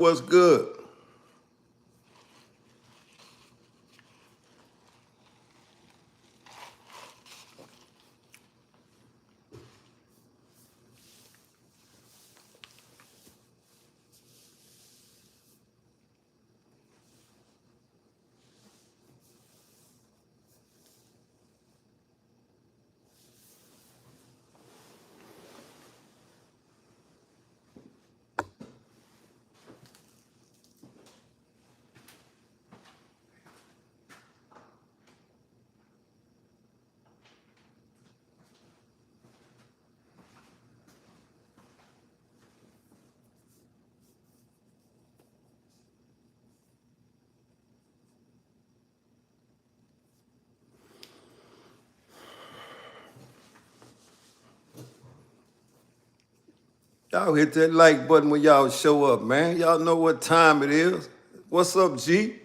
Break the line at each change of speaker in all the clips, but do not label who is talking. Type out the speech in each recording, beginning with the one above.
What's good? Y'all hit that like button when y'all show up, man. Y'all know what time it is. What's up, G?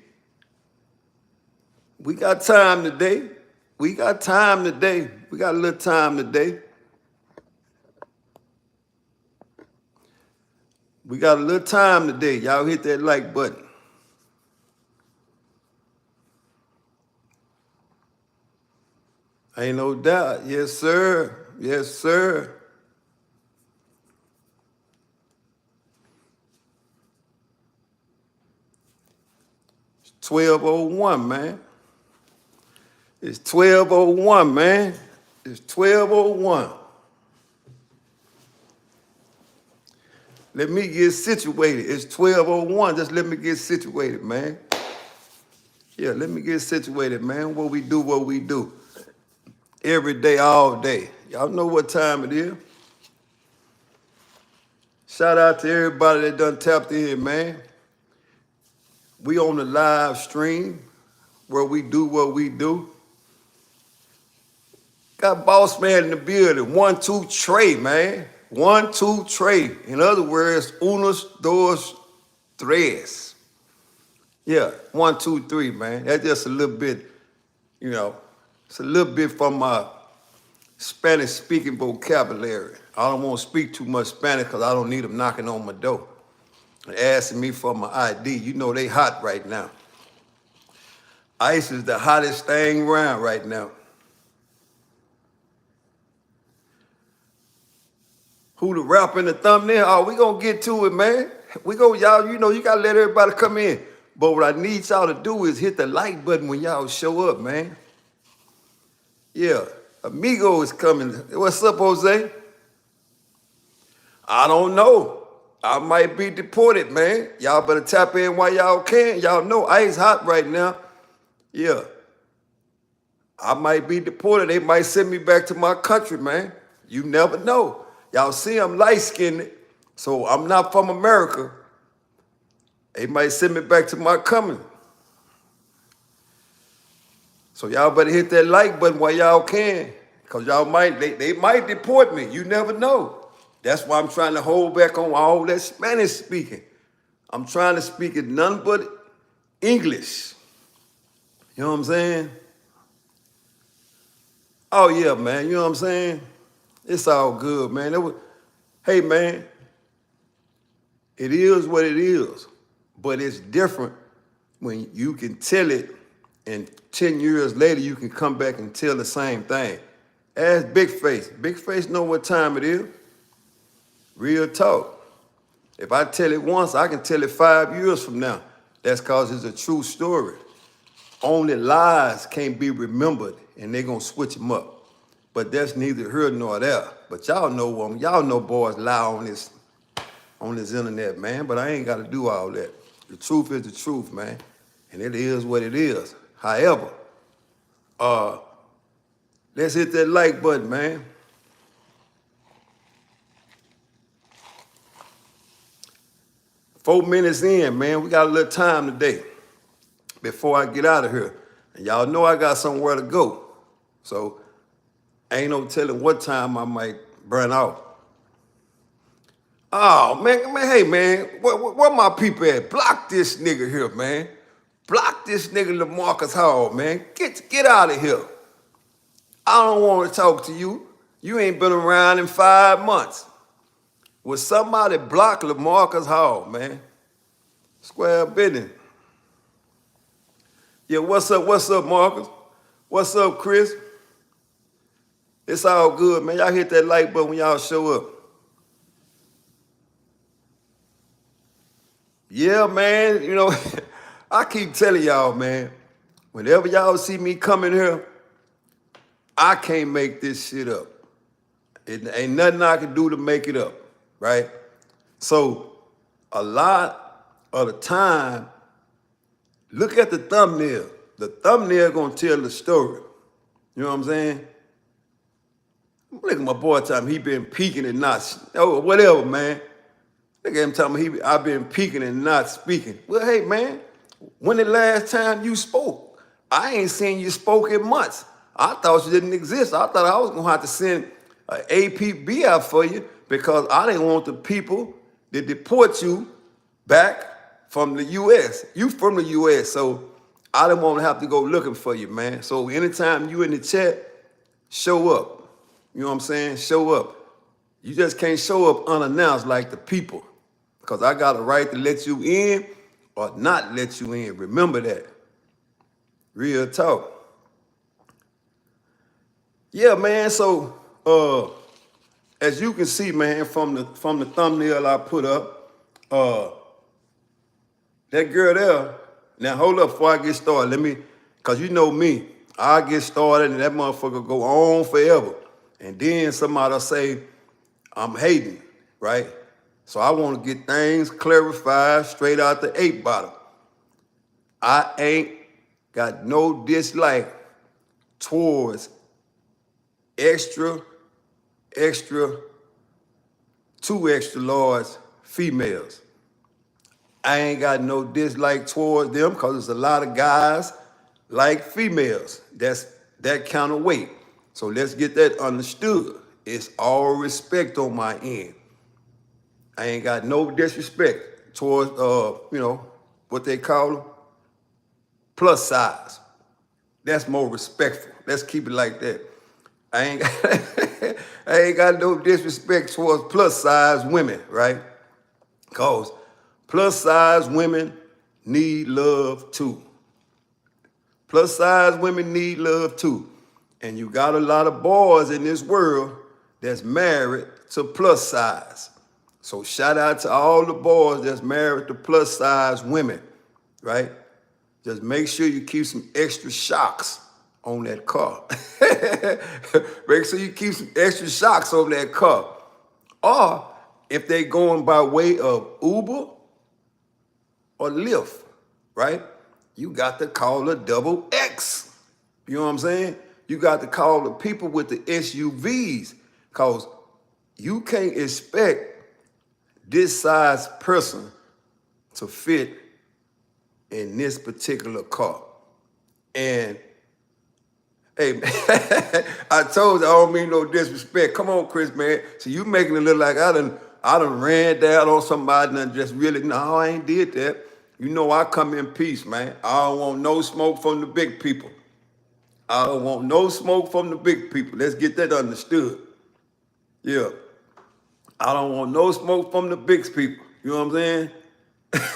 We got time today. We got time today. We got a little time today. We got a little time today. Y'all hit that like button. Ain't no doubt. Yes, sir. Yes, sir. It's 12:01, man. It's 12:01, man. It's 12:01. Let me get situated. It's 12:01. Just let me get situated, man. Yeah, let me get situated, man. What we do. Every day, all day. Y'all know what time it is. Shout out to everybody that done tapped in, man. We on the live stream where we do what we do. Got boss man in the building. 1, 2, Trey, man. 1, 2, Trey. In other words, unos, dos, tres. Yeah, 1, 2, 3, man. That's just a little bit, it's a little bit from my Spanish speaking vocabulary. I don't want to speak too much Spanish because I don't need them knocking on my door and asking me for my ID. You know they hot right now. ICE is the hottest thing around right now. Who the rapper in the thumbnail? Oh, we gonna get to it, man. Y'all, you gotta let everybody come in. But what I need y'all to do is hit the like button when y'all show up, man. Yeah, Amigo is coming. What's up, Jose? I don't know. I might be deported, man. Y'all better tap in while y'all can. Y'all know ICE hot right now. Yeah. I might be deported. They might send me back to my country, man. You never know. Y'all see I'm light-skinned, so I'm not from America. They might send me back to my coming. So y'all better hit that like button while y'all can, because they might deport me. You never know. That's why I'm trying to hold back on all that Spanish speaking. I'm trying to speak it none but English. You know what I'm saying? Oh, yeah, man. You know what I'm saying? It's all good, man. Hey, man, it is what it is, but it's different when you can tell it and 10 years later you can come back and tell the same thing. Ask Big Face. Big Face know what time it is. Real talk. If I tell it once, I can tell it 5 years from now. That's because it's a true story. Only lies can't be remembered, and they're going to switch them up. But that's neither here nor there. But y'all know them. Y'all know boys lie on this internet, man. But I ain't got to do all that. The truth is the truth, man. And it is what it is. However, let's hit that like button, man. Four minutes in, man. We got a little time today before I get out of here. And y'all know I got somewhere to go. So ain't no telling what time I might burn out. Oh, man, hey, man, where my people at? Block this nigga here, man. Block this nigga LaMarcus Hall, man. Get out of here. I don't want to talk to you. You ain't been around in 5 months. Will somebody block LaMarcus Hall, man? Square business. Yeah, what's up, Marcus? What's up, Chris? It's all good, man. Y'all hit that like button when y'all show up. Yeah, man, you know, I keep telling y'all, man, whenever y'all see me coming here, I can't make this shit up. It ain't nothing I can do to make it up, right? So a lot of the time, look at the thumbnail. The thumbnail gonna tell the story. You know what I'm saying? Look at my boy telling me he been peeking and not, whatever, man. Look at him telling me I've been peeking and not speaking. Well, hey, man, when the last time you spoke? I ain't seen you spoke in months. I thought you didn't exist. I thought I was gonna have to send an APB out for you because I didn't want the people to deport you back from the U.S. You from the U.S., so I didn't want to have to go looking for you, man. So anytime you in the chat, show up. You know what I'm saying? Show up. You just can't show up unannounced like the people because I got a right to let you in or not let you in. Remember that. Real talk. Yeah, man, so as you can see, man, from the thumbnail I put up, that girl there, now hold up before I get started, because you know me, I get started and that motherfucker go on forever. And then somebody'll say, I'm hating, right? So I want to get things clarified straight out the 8 bottle. I ain't got no dislike towards extra, 2 extra large females. I ain't got no dislike towards them because there's a lot of guys like females that's that kind of weight. So let's get that understood. It's all respect on my end. I ain't got no disrespect towards, what they call them, plus size. That's more respectful. Let's keep it like that. I ain't got no disrespect towards plus size women, right? Because plus size women need love too. Plus size women need love too. And you got a lot of boys in this world that's married to plus size. So shout out to all the boys that's married to plus size women, right? Just make sure you keep some extra shocks on that car. Make sure you keep some extra shocks on that car. Or if they going by way of Uber or Lyft, right? You got to call a double X. You know what I'm saying? You got to call the people with the SUVs because you can't expect this size person to fit in this particular car. And hey, I told you I don't mean no disrespect. Come on, Chris, man. So you making it look like I done ran down on somebody and just really, no, I ain't did that. You know I come in peace, man. I don't want no smoke from the big people. I don't want no smoke from the big people. Let's get that understood. Yeah. I don't want no smoke from the big people. You know what I'm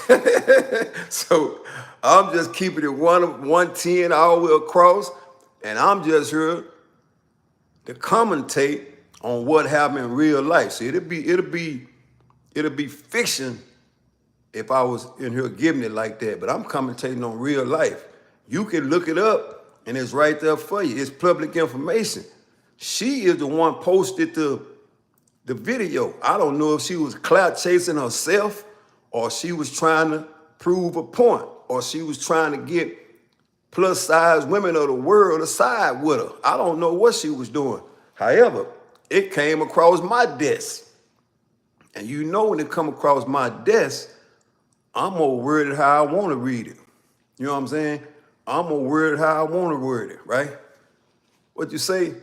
saying? So I'm just keeping it 110 all the way across, and I'm just here to commentate on what happened in real life. See, it'll be fiction if I was in here giving it like that, but I'm commentating on real life. You can look it up, and it's right there for you. It's public information. She is the one posted the video. I don't know if she was clout chasing herself or she was trying to prove a point or she was trying to get plus size women of the world to side with her. I don't know what she was doing. However, it came across my desk. And you know when it come across my desk, I'm gonna word it how I want to read it. You know what I'm saying? I'm gonna word it how I want to word it, right? What you say?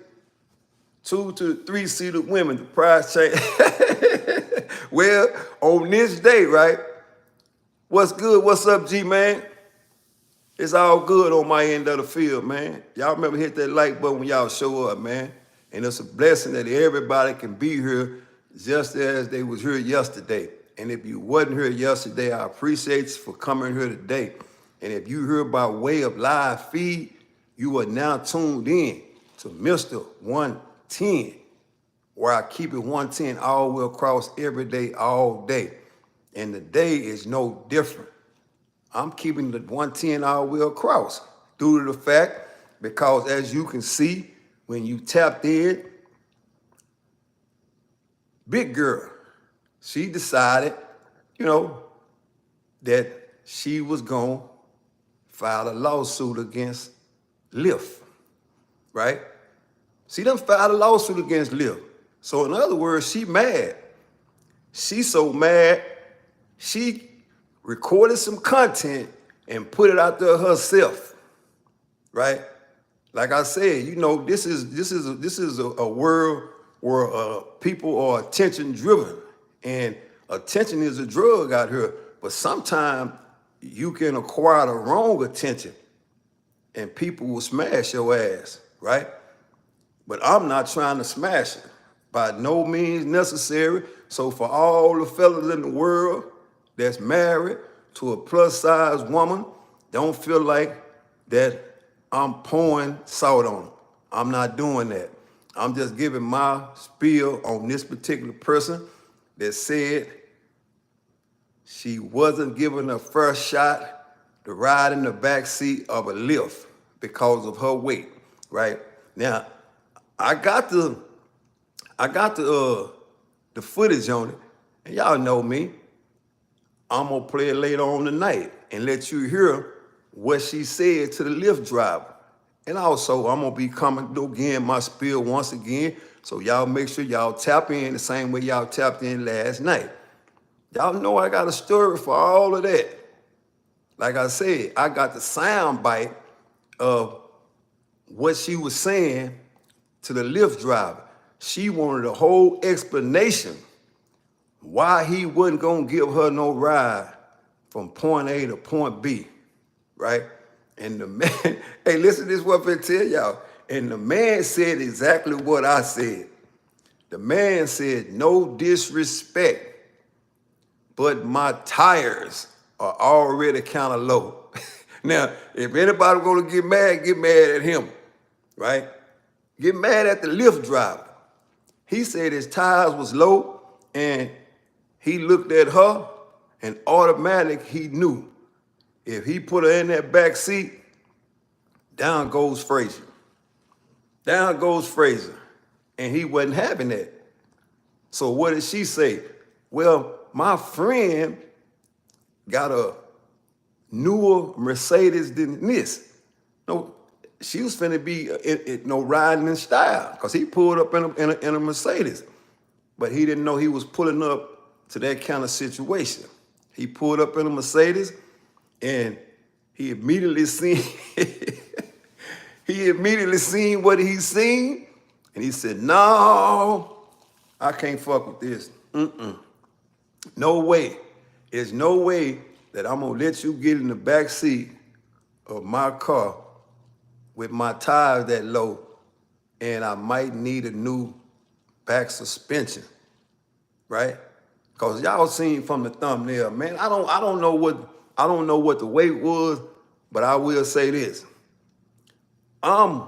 2 to 3 seated women, the price change. Well, on this day, right? What's good? What's up, G, man? It's all good on my end of the field, man. Y'all remember hit that like button when y'all show up, man. And it's a blessing that everybody can be here just as they was here yesterday. And if you wasn't here yesterday, I appreciate you for coming here today. And if you heard by way of live feed, you are now tuned in to Mr. 110, where I keep it 110 all the way across every day, all day. And the day is no different. I'm keeping the 110 all the way across due to the fact, because as you can see, when you tapped in, big girl, she decided, that she was going to file a lawsuit against Lyft, right? She done filed a lawsuit against Lyft. So in other words, she mad. She so mad, she recorded some content and put it out there herself, right? Like I said, this is a world where people are attention driven, and attention is a drug out here. But sometimes you can acquire the wrong attention, and people will smash your ass, right? But I'm not trying to smash it by no means necessary. So for all the fellas in the world that's married to a plus size woman, don't feel like that I'm pouring salt on them. I'm not doing that. I'm just giving my spiel on this particular person that said she wasn't given her first shot to ride in the back seat of a Lyft because of her weight, right? Now, I got the footage on it, and y'all know me. I'm gonna play it later on tonight and let you hear what she said to the Lyft driver. And also, I'm gonna be coming to again my spiel once again, so y'all make sure y'all tap in the same way y'all tapped in last night. Y'all know I got a story for all of that. Like I said, I got the sound bite of what she was saying to the Lyft driver. She wanted a whole explanation why he wasn't gonna give her no ride from point A to point B, right? And the man, hey, listen to this, what I'm gonna tell y'all. And the man said exactly what I said. The man said, no disrespect, but my tires are already kind of low. Now, if anybody gonna get mad at him, right? Get mad at the Lyft driver. He said his tires was low, and he looked at her, and automatically he knew if he put her in that back seat, down goes Frazier. Down goes Frazier. And he wasn't having that. So what did she say? Well, my friend got a newer Mercedes than this. No, she was finna be riding in style, because he pulled up in a Mercedes. But he didn't know he was pulling up to that kind of situation. He pulled up in a Mercedes, and he immediately seen what he seen, and he said, no, I can't fuck with this. No way. There's no way that I'm gonna let you get in the back seat of my car with my tires that low, and I might need a new back suspension, right? Because y'all seen from the thumbnail, man, I don't know what the weight was, but I will say this. I'm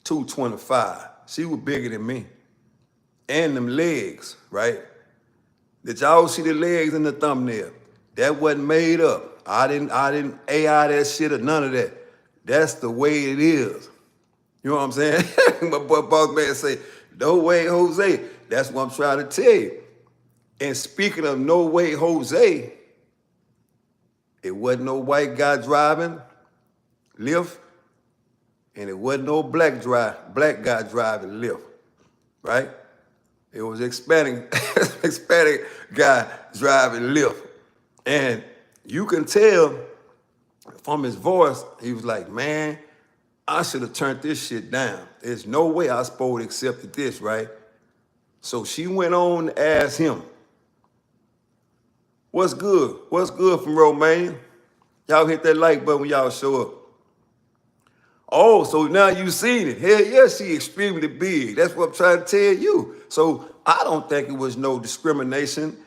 225. She was bigger than me. And them legs, right? Did y'all see the legs in the thumbnail? That wasn't made up. I didn't AI that shit or none of that. That's the way it is. You know what I'm saying? My boy boss man say, no way, Jose. That's what I'm trying to tell you. And speaking of no way, Jose, it wasn't no white guy driving Lyft, and it wasn't no black guy driving Lyft, right? It was Hispanic guy driving Lyft. And you can tell from his voice, he was like, man, I should have turned this shit down. There's no way I supposed to accept this, right? So she went on to ask him, what's good? What's good from Romania? Y'all hit that like button when y'all show up. Oh, so now you seen it. Hell yeah, she extremely big. That's what I'm trying to tell you. So I don't think it was no discrimination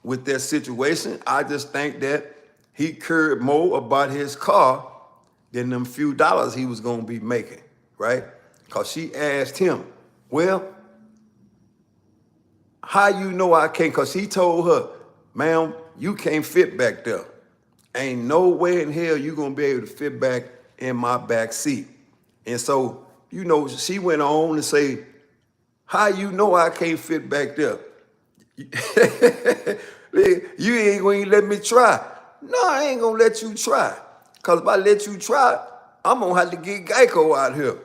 with that situation. I just think that he cared more about his car than them few dollars he was gonna be making, right? Because she asked him, well, how you know I can't? Because he told her, ma'am, you can't fit back there. Ain't no way in hell you gonna be able to fit back in my back seat. And so, she went on to say, how you know I can't fit back there? You ain't gonna let me try. No, I ain't gonna let you try. Because if I let you try, I'm gonna have to get Geico out here.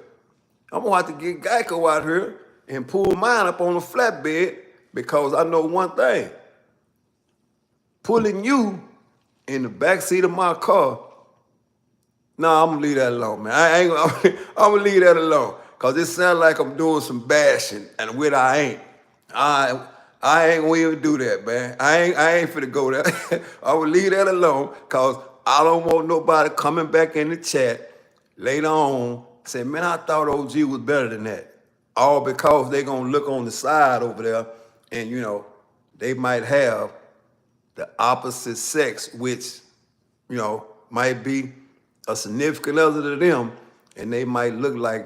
I'm gonna have to get Geico out here and pull mine up on a flatbed, because I know one thing. Pulling you in the backseat of my car, nah, I'm gonna leave that alone, man. I'm gonna leave that alone. Cause it sounds like I'm doing some bashing, and what I ain't. I ain't gonna even do that, man. I ain't finna go there. I will leave that alone, cause I don't want nobody coming back in the chat later on saying, man, I thought OG was better than that. All because they gonna look on the side over there and they might have the opposite sex, which, might be a significant other to them, and they might look like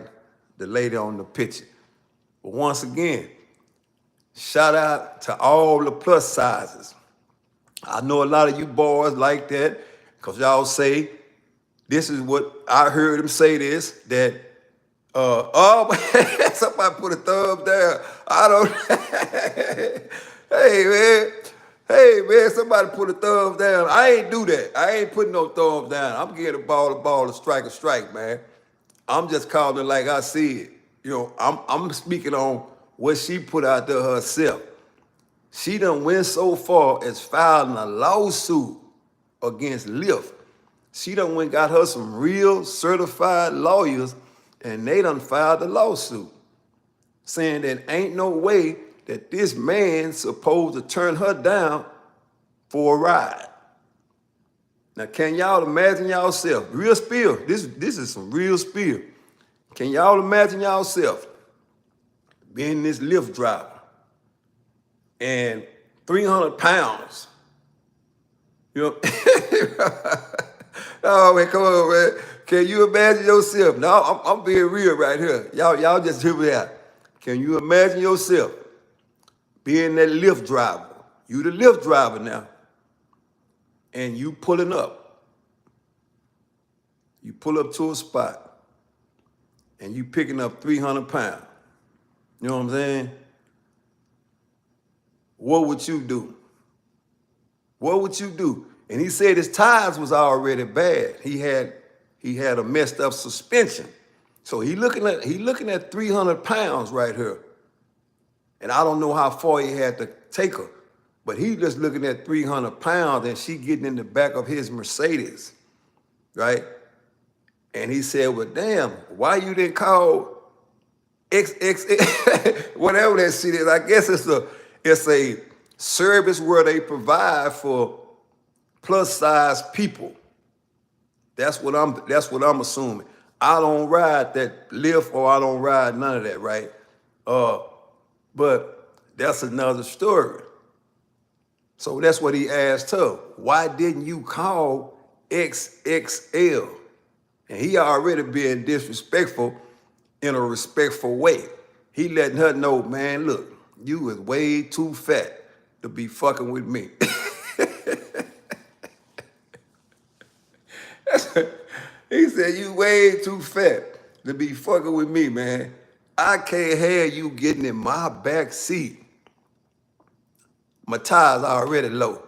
the lady on the picture. But once again, shout out to all the plus sizes. I know a lot of you boys like that, because y'all say, this is what I heard him say this, that, somebody put a thumb down. I don't, hey man, somebody put a thumb down. I ain't do that. I ain't putting no thumbs down. I'm getting a ball, a strike, man. I'm just calling it like I see it. I'm speaking on what she put out there herself. She done went so far as filing a lawsuit against Lyft. She done went got her some real certified lawyers, and they done filed a lawsuit saying that ain't no way that this man's supposed to turn her down for a ride. Now, can y'all imagine yourself? Real spill. This is some real spill. Can y'all imagine yourself being this Lyft driver and 300 pounds? Oh man, come on, man. Can you imagine yourself? No, I'm being real right here. Y'all just hear me out. Can you imagine yourself being that Lyft driver? You the Lyft driver now, and you pulling up. You pull up to a spot, and you picking up 300 pounds. You know what I'm saying? What would you do? What would you do? And he said his tires was already bad. He had a messed up suspension. So he looking at 300 pounds right here. And I don't know how far he had to take her, but he just looking at 300 pounds, and she getting in the back of his Mercedes, right? And he said, well, damn, why you didn't call XX, whatever that shit is. I guess it's a service where they provide for plus size people. That's what I'm assuming. I don't ride that Lyft, or I don't ride none of that, right? But that's another story. So that's what he asked her. Why didn't you call XXL? And he already being disrespectful in a respectful way. He letting her know, man, look, you is way too fat to be fucking with me. He said, you way too fat to be fucking with me, man. I can't have you getting in my back seat. My tires are already low.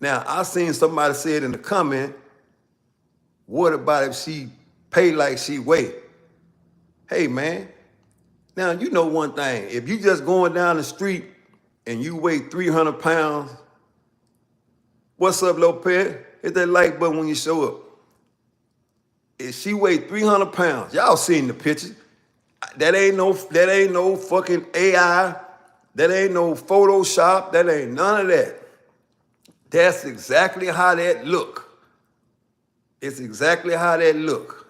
Now, I seen somebody say it in the comment, what about if she pay like she weigh? Hey, man, now you know one thing. If you just going down the street and you weigh 300 pounds, what's up, Lopez? Hit that like button when you show up. If she weighed 300 pounds, y'all seen the pictures. That ain't no fucking AI. That ain't no Photoshop. That ain't none of that. That's exactly how that look. It's exactly how that look.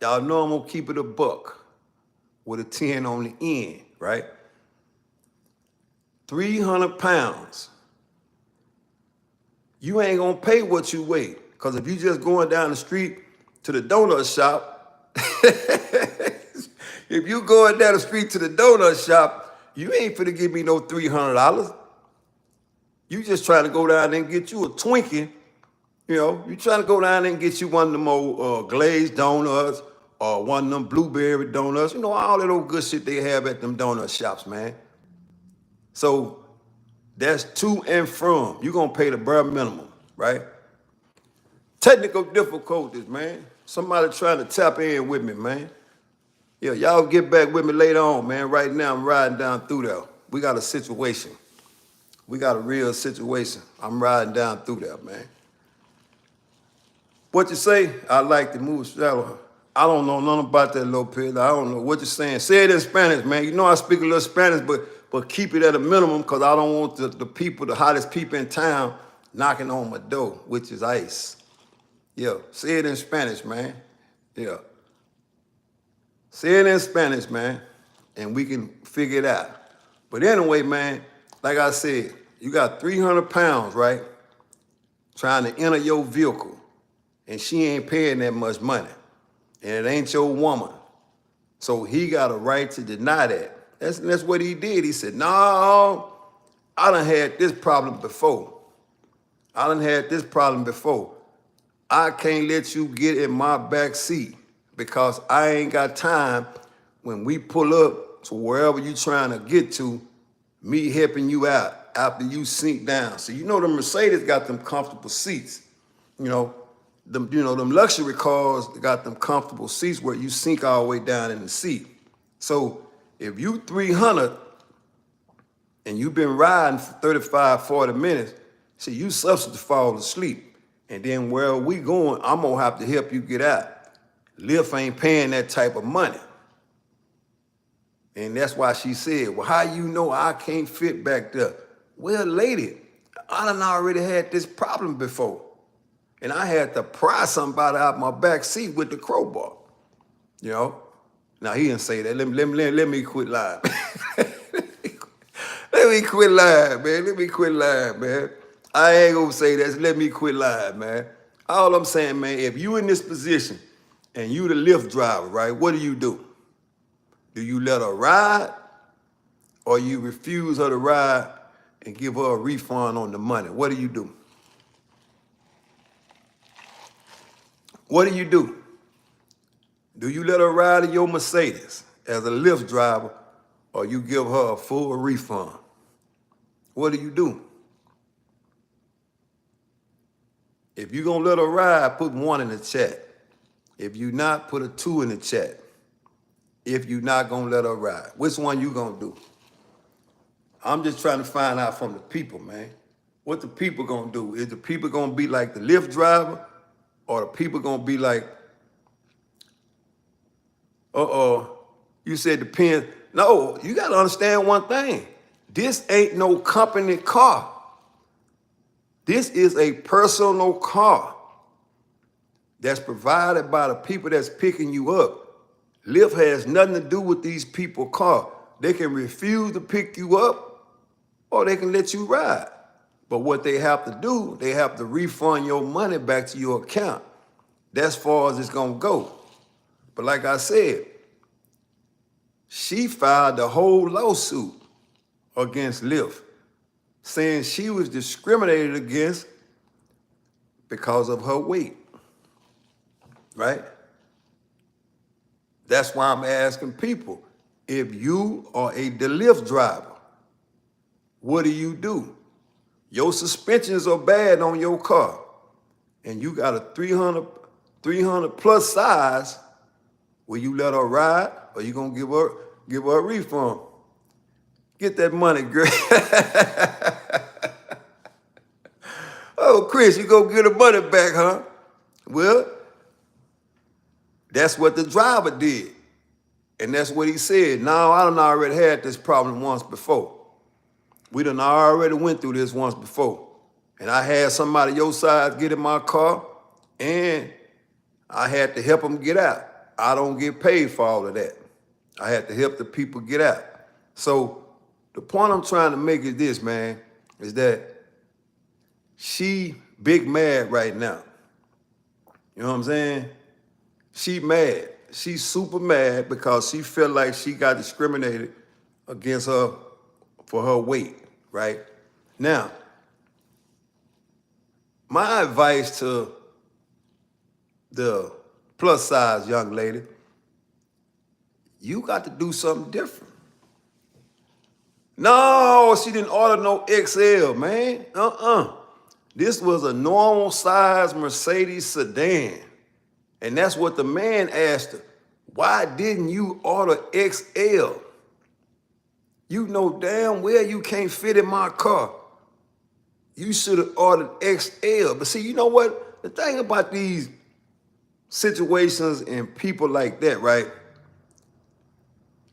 Y'all know I'm gonna keep it a buck with a 10 on the end. right? 300 pounds. You ain't gonna pay what you weigh. Because if you just going down the street to the donut shop, if you going down the street to the donut shop, you ain't finna give me no $300. You just trying to go down there and get you a Twinkie. You know, you trying to go down there and get you one of them old glazed donuts or one of them blueberry donuts. You know, all that old good shit they have at them donut shops, man. So that's to and from. You're going to pay the bare minimum, right? Technical difficulties, man. Somebody trying to tap in with me, man. Yeah, y'all get back with me later on, man. Right now, I'm riding down through there. We got a situation. We got a real situation. I'm riding down through there, man. What you say? I like to move shallow. I don't know nothing about that, Lopez. I don't know what you're saying. Say it in Spanish, man. You know I speak a little Spanish, but keep it at a minimum because I don't want the people, the hottest people in town, knocking on my door, which is ICE. Yeah, say it in Spanish, man. Yeah. Say it in Spanish, man, and we can figure it out. But anyway, man, like I said, you got 300 pounds, right, trying to enter your vehicle, and she ain't paying that much money, and it ain't your woman. So he got a right to deny that. That's what he did. He said, no, I done had this problem before. I can't let you get in my back seat because I ain't got time when we pull up to wherever you trying to get to, me helping you out after you sink down. So you know the Mercedes got them comfortable seats. Them luxury cars got them comfortable seats where you sink all the way down in the seat. So if you 300 and you've been riding for 35, 40 minutes, see, you substitute to fall asleep. And then where we going, I'm gonna have to help you get out. Lyft ain't paying that type of money. And that's why she said, well, how you know I can't fit back there? Well, lady, I done already had this problem before. And I had to pry somebody out my back seat with the crowbar. You know? Now, he didn't say that. Let me quit lying. Let me quit lying, man. I ain't gonna say that. Let me quit lying, man. All I'm saying, man, if you in this position and you the Lyft driver, right, what do? Do you let her ride or you refuse her to ride and give her a refund on the money? What do you do? What do you do? Do you let her ride in your Mercedes as a Lyft driver or you give her a full refund? What do you do? If you're going to let her ride, put 1 in the chat. If you not, put a 2 in the chat. If you're not going to let her ride. Which one you going to do? I'm just trying to find out from the people, man. What the people going to do? Is the people going to be like the Lyft driver or the people going to be like, you said depends. No, you got to understand one thing. This ain't no company car. This is a personal car that's provided by the people that's picking you up. Lyft has nothing to do with these people's car. They can refuse to pick you up or they can let you ride. But what they have to do, they have to refund your money back to your account. That's as far as it's going to go. But like I said, she filed the whole lawsuit against Lyft, saying she was discriminated against because of her weight, right? That's why I'm asking people, if you are a Lyft driver, what do you do? Your suspensions are bad on your car, and you got a 300 plus size. Will you let her ride, or you gonna give her a refund? Get that money, girl. Oh, Chris, you gonna get the money back, huh? Well, that's what the driver did. And that's what he said. Now, I done already had this problem once before. We done already went through this once before. And I had somebody your size get in my car, and I had to help them get out. I don't get paid for all of that. I had to help the people get out. So the point I'm trying to make is this, man, is that she big mad right now. You know what I'm saying? She mad. She's super mad because she felt like she got discriminated against her for her weight, right? Now, my advice to the plus size young lady, you got to do something different. No, she didn't order no XL, man. This was a normal size Mercedes sedan. And that's what the man asked her. Why didn't you order XL? You know damn well you can't fit in my car. You should have ordered XL. But see, you know what? The thing about these situations and people like that, right?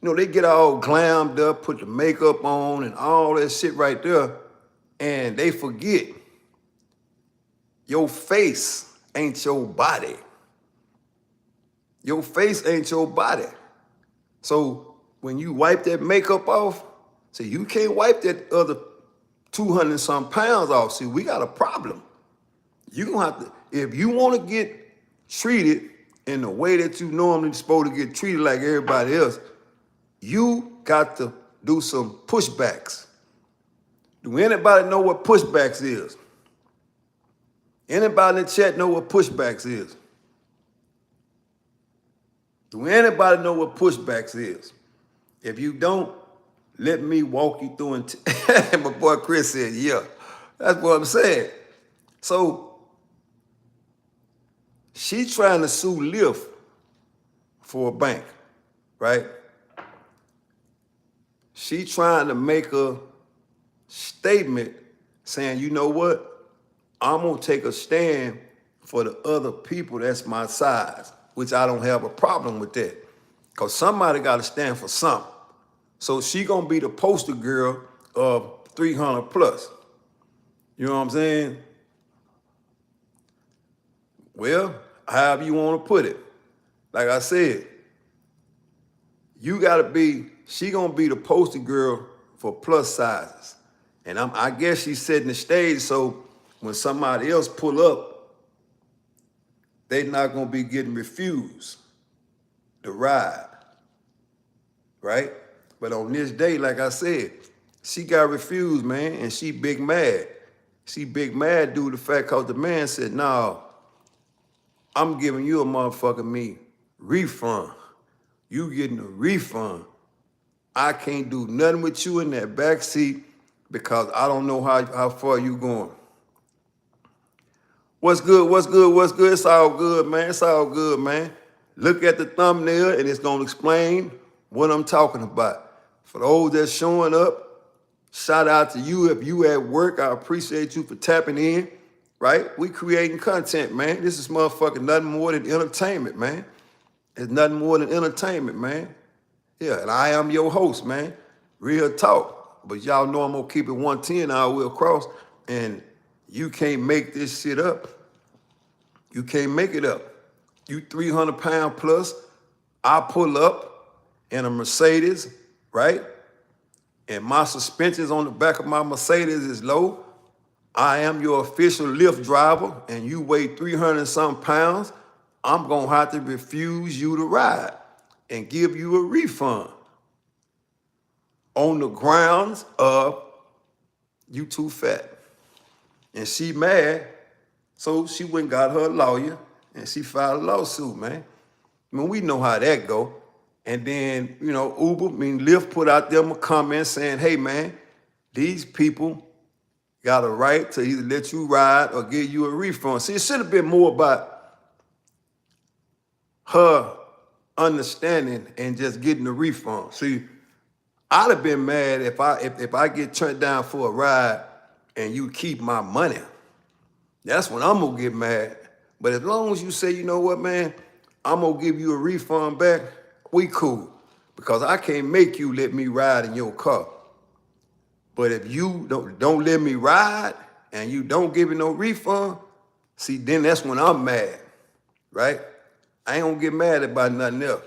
You know, they get all glammed up, put the makeup on and all that shit right there, and they forget your face ain't your body. Your face ain't your body. So when you wipe that makeup off, see, you can't wipe that other 200 some pounds off. See, we got a problem. You gonna have to, if you want to get treated in the way that you normally supposed to get treated like everybody else, you got to do some pushbacks. Do anybody know what pushbacks is? Anybody in the chat know what pushbacks is? Do anybody know what pushbacks is? If you don't, let me walk you through and my boy Chris said, yeah. That's what I'm saying. So she trying to sue Lyft for a bank, right? She trying to make a statement saying, you know what? I'm gonna take a stand for the other people that's my size, which I don't have a problem with that. Because somebody gotta stand for something. So she gonna be the poster girl of 300 plus. You know what I'm saying? Well, however you wanna put it. Like I said, you gotta be, she gonna be the poster girl for plus sizes. And I guess she's setting the stage so when somebody else pull up, they not gonna be getting refused the ride, right? But on this day, like I said, she got refused, man, and she big mad. She big mad due to the fact cause the man said, no, I'm giving you a motherfucking refund. You getting a refund. I can't do nothing with you in that back seat because I don't know how far you going. What's good, what's good, what's good? It's all good, man. It's all good, man. Look at the thumbnail and it's gonna explain what I'm talking about. For those that's showing up, shout out to you. If you at work, I appreciate you for tapping in, right? We creating content, man. This is motherfucking nothing more than entertainment, man. It's nothing more than entertainment, man. Yeah, and I am your host, man. Real talk. But y'all know I'm gonna keep it 110 all the way across, and you can't make this shit up. You can't make it up. You 300 pound plus, I pull up in a Mercedes, right? And my suspensions on the back of my Mercedes is low. I am your official Lyft driver, and you weigh 300 some pounds. I'm gonna have to refuse you to ride and give you a refund on the grounds of you too fat. And she mad, so she went and got her lawyer and she filed a lawsuit, man. I mean, we know how that go. And then, you know, Lyft put out them a comment saying, hey, man, these people got a right to either let you ride or give you a refund. See, it should have been more about her understanding and just getting a refund. See, I'd have been mad if I get turned down for a ride and you keep my money. That's when I'm gonna get mad. But as long as you say, you know what, man, I'm gonna give you a refund back, we cool. Because I can't make you let me ride in your car. But if you don't let me ride and you don't give me no refund, see, then that's when I'm mad, right? I ain't gonna get mad about nothing else.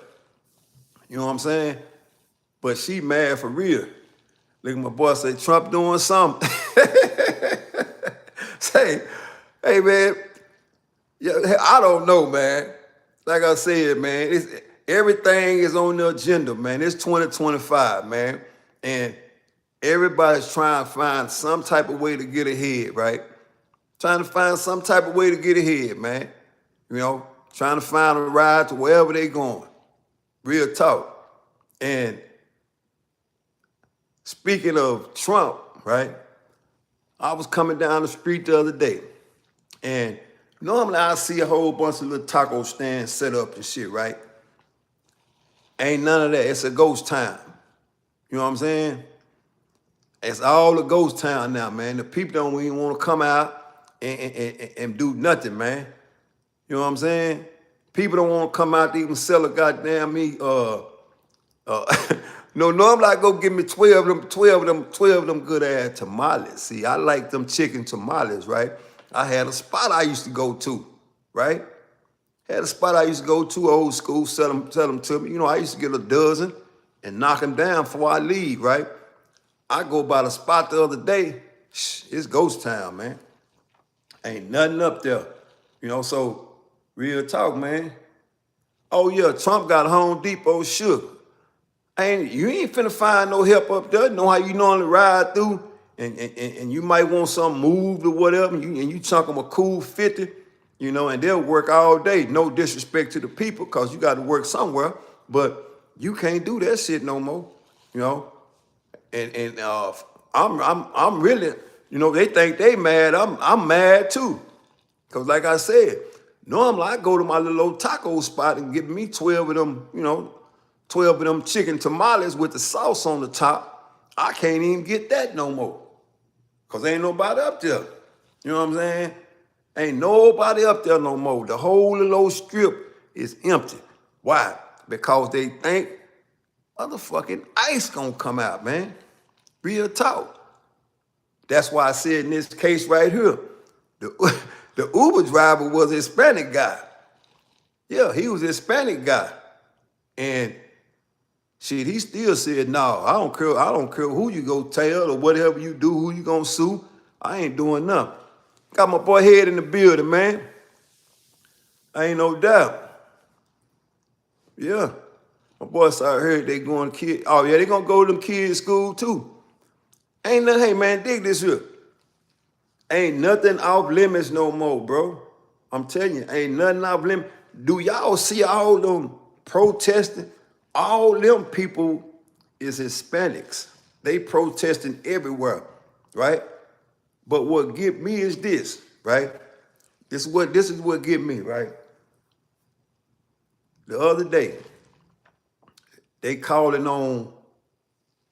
You know what I'm saying? but she mad for real. Look at my boy say, Trump doing something. Say, hey man, yeah, I don't know, man. Like I said, man, everything is on the agenda, man. It's 2025, man. And everybody's trying to find some type of way to get ahead, right? Trying to find some type of way to get ahead, man. You know, trying to find a ride to wherever they going. Real talk. And speaking of Trump, right? I was coming down the street the other day, and normally I see a whole bunch of little taco stands set up and shit, right? Ain't none of that. It's a ghost town. You know what I'm saying? It's all a ghost town now, man. The people don't even want to come out and do nothing, man. You know what I'm saying? People don't want to come out to even sell a goddamn no, normally I go get me 12 of them good ass tamales. See, I like them chicken tamales, right? I had a spot I used to go to, right? Had a spot I used to go to, old school, sell them to me. You know, I used to get a dozen and knock them down before I leave, right? I go by the spot the other day, it's ghost town, man. Ain't nothing up there. You know, so real talk, man. Oh yeah, Trump got Home Depot shook. You ain't finna find no help up there. Know how you normally ride through, and you might want something moved or whatever, and you chunk them a cool 50, you know, and they'll work all day. No disrespect to the people, cause you got to work somewhere, but you can't do that shit no more, you know. And I'm really, you know, they think they mad. I'm mad too, cause like I said, normally I go to my little old taco spot and get me 12 of them, you know. 12 of them chicken tamales with the sauce on the top. I can't even get that no more. Cause ain't nobody up there. You know what I'm saying? Ain't nobody up there no more. The whole little strip is empty. Why? Because they think motherfucking ice gonna come out, man. Real talk. That's why I said in this case right here, the Uber driver was a Hispanic guy. Yeah, he was a Hispanic guy. And shit, he still said, no, I don't care who you go tell or whatever you do, who you gonna sue. I ain't doing nothing. Got my boy Head in the building, man. Ain't no doubt. Yeah. My boys, I heard they going to kids. Oh, yeah, they gonna go to them kids' school too. Ain't nothing, hey man, dig this here. Ain't nothing off limits no more, bro. I'm telling you, ain't nothing off limits. Do y'all see all them protesting? All them people is Hispanics. They protesting everywhere, right? But what get me is this, right? This is what get me, right? The other day, they calling on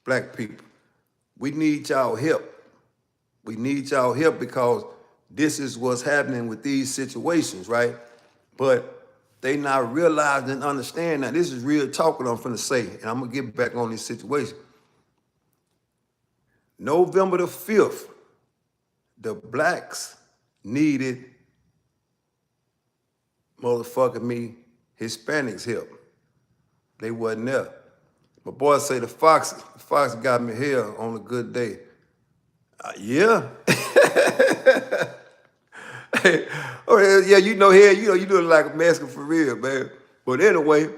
black people. We need y'all help. We need y'all help because this is what's happening with these situations, right? But they not realizing and understand that this is real talk what I'm finna say, and I'm gonna get back on this situation. November the 5th, the blacks needed motherfucking me Hispanics help. They wasn't there. My boy say the Fox got me here on a good day. Yeah. Oh yeah, you know here, you look like a Mexican for real, man. But anyway,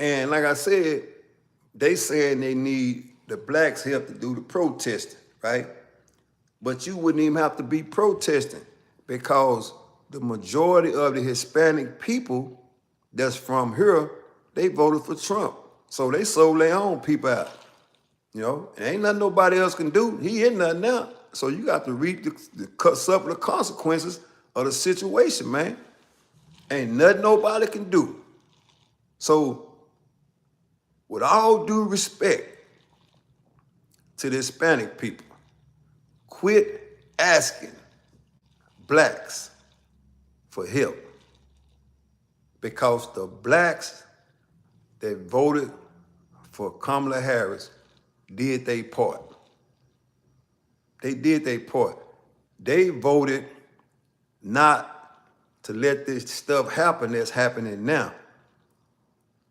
and like I said, they saying they need the blacks help to do the protesting, right? But you wouldn't even have to be protesting because the majority of the Hispanic people that's from here, they voted for Trump. So they sold their own people out. You know, and ain't nothing nobody else can do. He ain't nothing now. So you got to reap suffer the consequences of the situation, man. Ain't nothing nobody can do. So, with all due respect to the Hispanic people, quit asking blacks for help. Because the blacks that voted for Kamala Harris did their part. They did their part. They voted not to let this stuff happen that's happening now.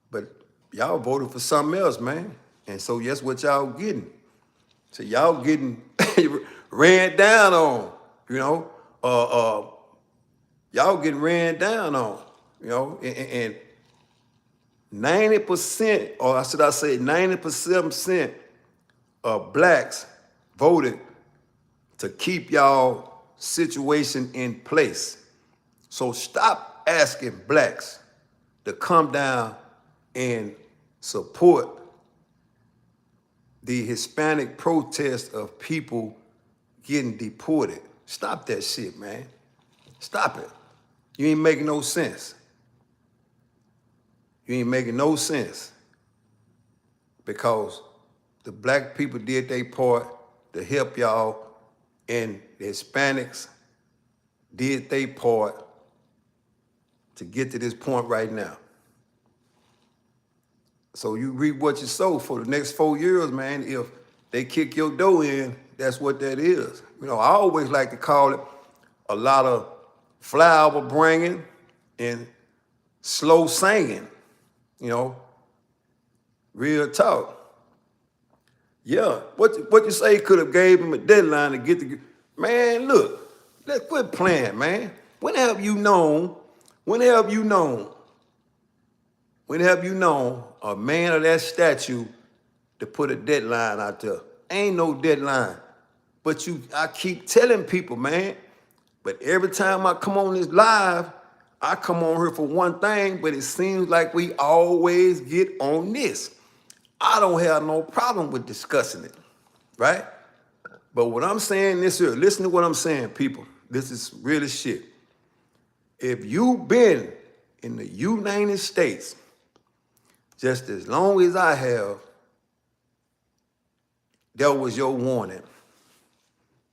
But y'all voted for something else, man. And so that's what y'all getting. So y'all getting ran down on, you know. Y'all getting ran down on, you know. And 90%, or should I say 90% of blacks voted to keep y'all situation in place. So stop asking blacks to come down and support the Hispanic protest of people getting deported. Stop that shit, man. Stop it. You ain't making no sense. You ain't making no sense. Because the black people did their part to help y'all, and the Hispanics did their part to get to this point right now. So you reap what you sow for the next 4 years, man. If they kick your door in, that's what that is. You know, I always like to call it a lot of flower bringing and slow singing, you know, real talk. Yeah, what you say could have gave him a deadline to get the, man, look, let's quit playing, man. When have you known a man of that statue to put a deadline out there? Ain't no deadline. But I keep telling people, man, but every time I come on this live, I come on here for one thing, but it seems like we always get on this. I don't have no problem with discussing it, right? But what I'm saying this here, listen to what I'm saying, people. This is really shit. If you've been in the United States just as long as I have, that was your warning.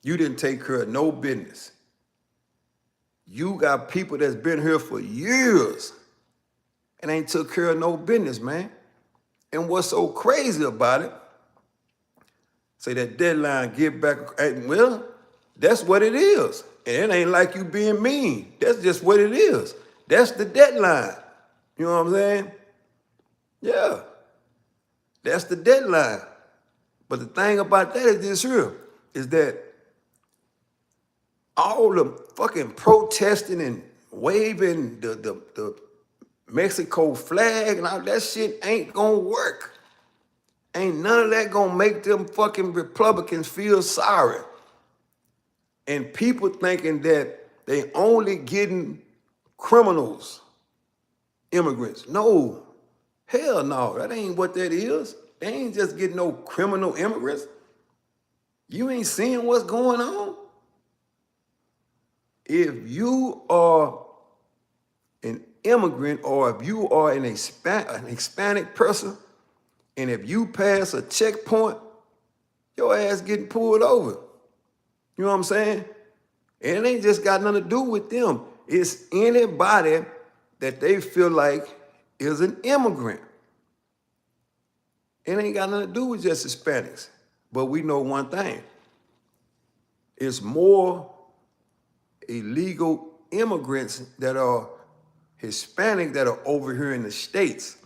You didn't take care of no business. You got people that's been here for years and ain't took care of no business, man. And what's so crazy about it, say that deadline, get back, well, that's what it is. And it ain't like you being mean. That's just what it is. That's the deadline. You know what I'm saying? Yeah, that's the deadline. But the thing about that is this here, is that all the fucking protesting and waving the Mexico flag and all that shit ain't gonna work. Ain't none of that gonna make them fucking Republicans feel sorry. And people thinking that they only getting criminals, immigrants. No, hell no, that ain't what that is. They ain't just getting no criminal immigrants. You ain't seeing what's going on? If you are an immigrant or if you are an Hispanic person, and if you pass a checkpoint, your ass getting pulled over. You know what I'm saying? And it ain't just got nothing to do with them. It's anybody that they feel like is an immigrant. It ain't got nothing to do with just Hispanics. But we know one thing. It's more illegal immigrants that are Hispanic that are over here in the States.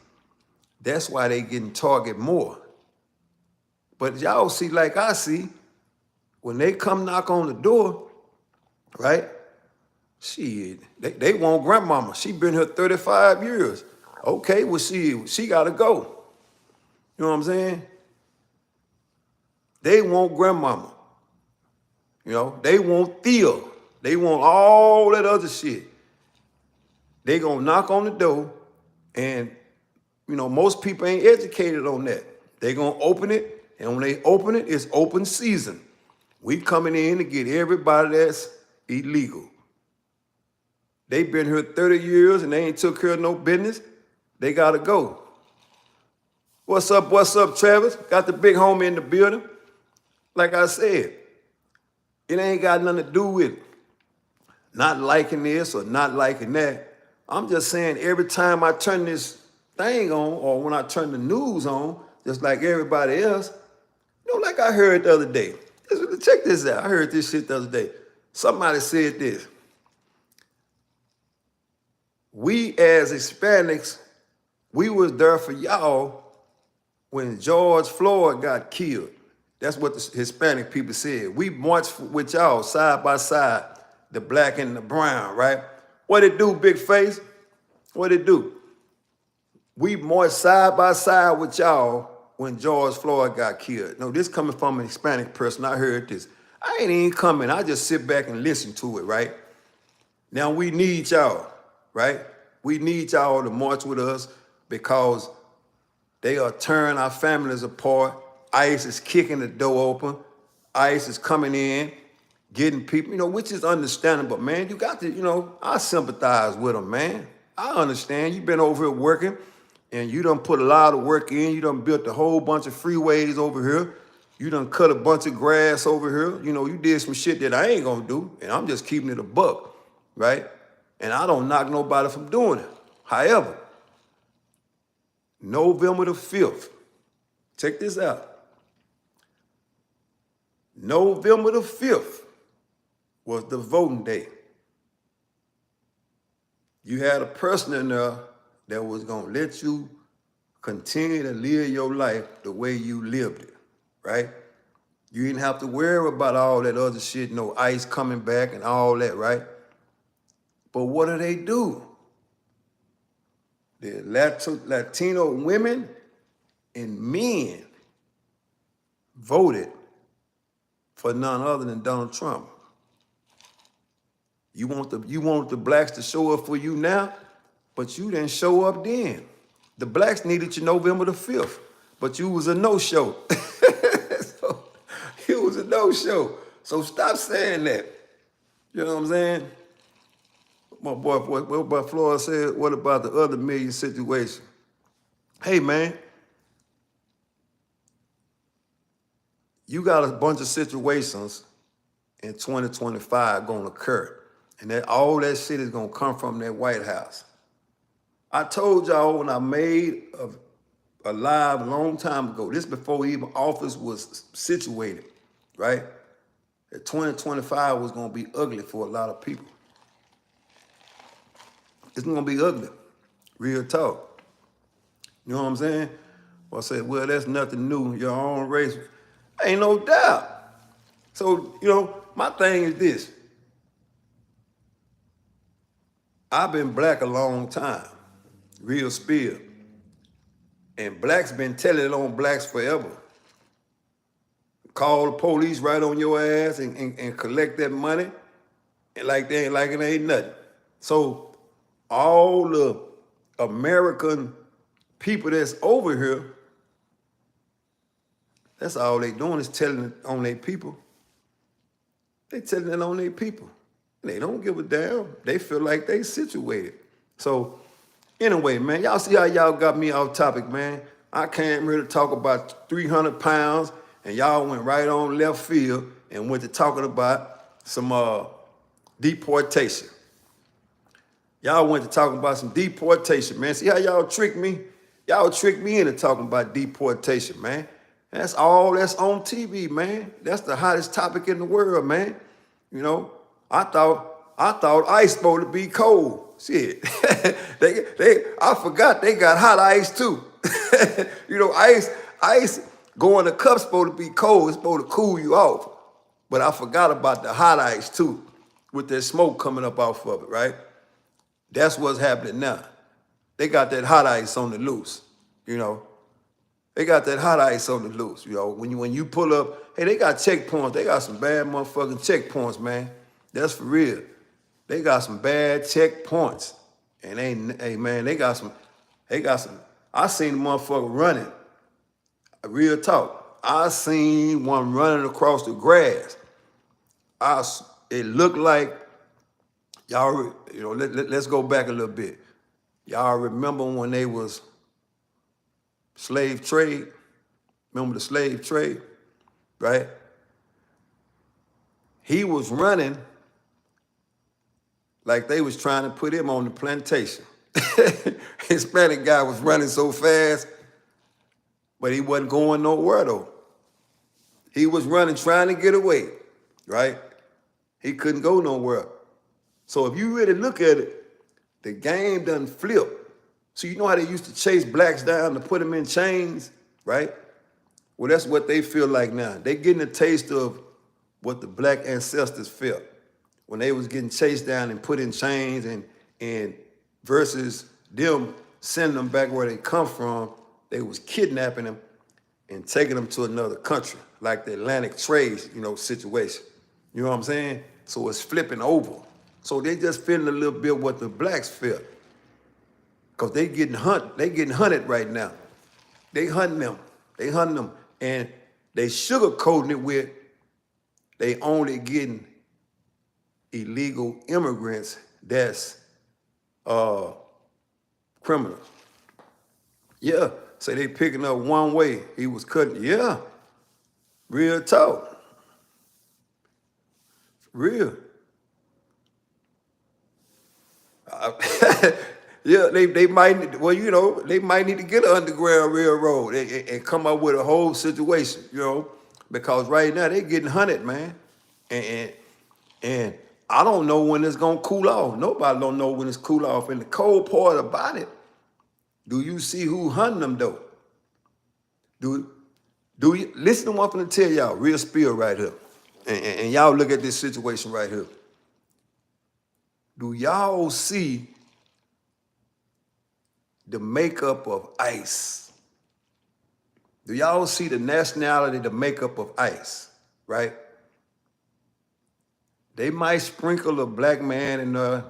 That's why they getting targeted more. But y'all see, like I see, when they come knock on the door, right? Shit, they want grandmama. She been here 35 years. Okay, well, she gotta go. You know what I'm saying? They want grandmama. You know, they want Theo. They want all that other shit. They gonna knock on the door, and you know, most people ain't educated on that. They gonna open it, and when they open it, it's open season. We coming in to get everybody that's illegal. They been here 30 years and they ain't took care of no business. They gotta go. What's up, Travis? Got the big homie in the building. Like I said, it ain't got nothing to do with not liking this or not liking that. I'm just saying every time I turn this thing on or when I turn the news on, just like everybody else, you know, like I heard the other day. Check this out. I heard this shit the other day. Somebody said this. We as Hispanics We was there for y'all when George Floyd got killed. That's what the Hispanic people said. We marched with y'all side by side, the black and the brown, right? What it do, big face? What it do? We marched side by side with y'all when George Floyd got killed. No, this coming from a Hispanic person. I heard this. I ain't even coming. I just sit back and listen to it, right? Now we need y'all, right? We need y'all to march with us because they are tearing our families apart. ICE is kicking the door open. ICE is coming in, getting people, which is understandable, man. You got to, I sympathize with them, man. I understand. You've been over here working, and you done put a lot of work in. You done built a whole bunch of freeways over here. You done cut a bunch of grass over here. You did some shit that I ain't gonna do, and I'm just keeping it a buck, right? And I don't knock nobody from doing it. However, November the 5th, check this out. November the 5th was the voting day. You had a person in there that was gonna let you continue to live your life the way you lived it, right? You didn't have to worry about all that other shit, no ICE coming back and all that, right? But what do? The Latino women and men voted for none other than Donald Trump. You want the blacks to show up for you now, but you didn't show up then. The blacks needed you November the 5th, but you was a no-show. So, you was a no-show. So stop saying that. You know what I'm saying? My boy, what Florida said, what about the other million situation? Hey, man, you got a bunch of situations in 2025 gonna occur. And all that shit is gonna come from that White House. I told y'all when I made a live a long time ago, this before even office was situated, right? That 2025 was gonna be ugly for a lot of people. It's gonna be ugly, real talk. You know what I'm saying? Well, I said, well, that's nothing new, your own race. Ain't no doubt. So, my thing is this. I've been black a long time, real spill. And blacks been telling it on blacks forever. Call the police right on your ass and collect that money and like it ain't nothing. So all the American people that's over here, that's all they doing is telling it on their people. They telling it on their people. They don't give a damn. They feel like they situated. So anyway, man, y'all see how y'all got me off topic, man. I came here to talk about 300 pounds, and y'all went right on left field and went to talking about some deportation. Y'all went to talking about some deportation, man. See how y'all tricked me? Y'all tricked me into talking about deportation, man. That's all that's on TV, man. That's the hottest topic in the world, man. I thought ice supposed to be cold. Shit. I forgot they got hot ice too. Ice going to cups supposed to be cold. It's supposed to cool you off. But I forgot about the hot ice too, with that smoke coming up off of it, right? That's what's happening now. They got that hot ice on the loose, They got that hot ice on the loose, When you pull up, hey, they got checkpoints. They got some bad motherfucking checkpoints, man. That's for real. They got some bad checkpoints. And hey man, they got some, I seen the motherfucker running. Real talk. I seen one running across the grass. It looked like, y'all, let's go back a little bit. Y'all remember when they was slave trade? Remember the slave trade, right? He was running like they was trying to put him on the plantation. Hispanic guy was running so fast, but he wasn't going nowhere though. He was running, trying to get away, right? He couldn't go nowhere. So if you really look at it, the game done flipped. So you know how they used to chase blacks down to put them in chains, right? Well, that's what they feel like now. They getting a taste of what the black ancestors felt when they was getting chased down and put in chains, and versus them sending them back where they come from, they was kidnapping them and taking them to another country, like the Atlantic trade, situation. You know what I'm saying? So it's flipping over. So they just feeling a little bit what the blacks feel. Cause they getting hunted right now. They hunting them. And they sugarcoating it with they only getting illegal immigrants that's criminals. Yeah, say they picking up one way. He was cutting. Yeah, real talk. Real. Yeah, they might need, they might need to get an underground railroad and come up with a whole situation, because right now they getting hunted, man, and I don't know when it's gonna cool off. Nobody don't know when it's cool off. And the cold part about it, do you see who hunting them though? Do you listen to what I'm gonna tell y'all? Real spill right here, and y'all look at this situation right here. Do y'all see the makeup of ICE? Do y'all see the nationality, the makeup of ICE, right? They might sprinkle a black man in there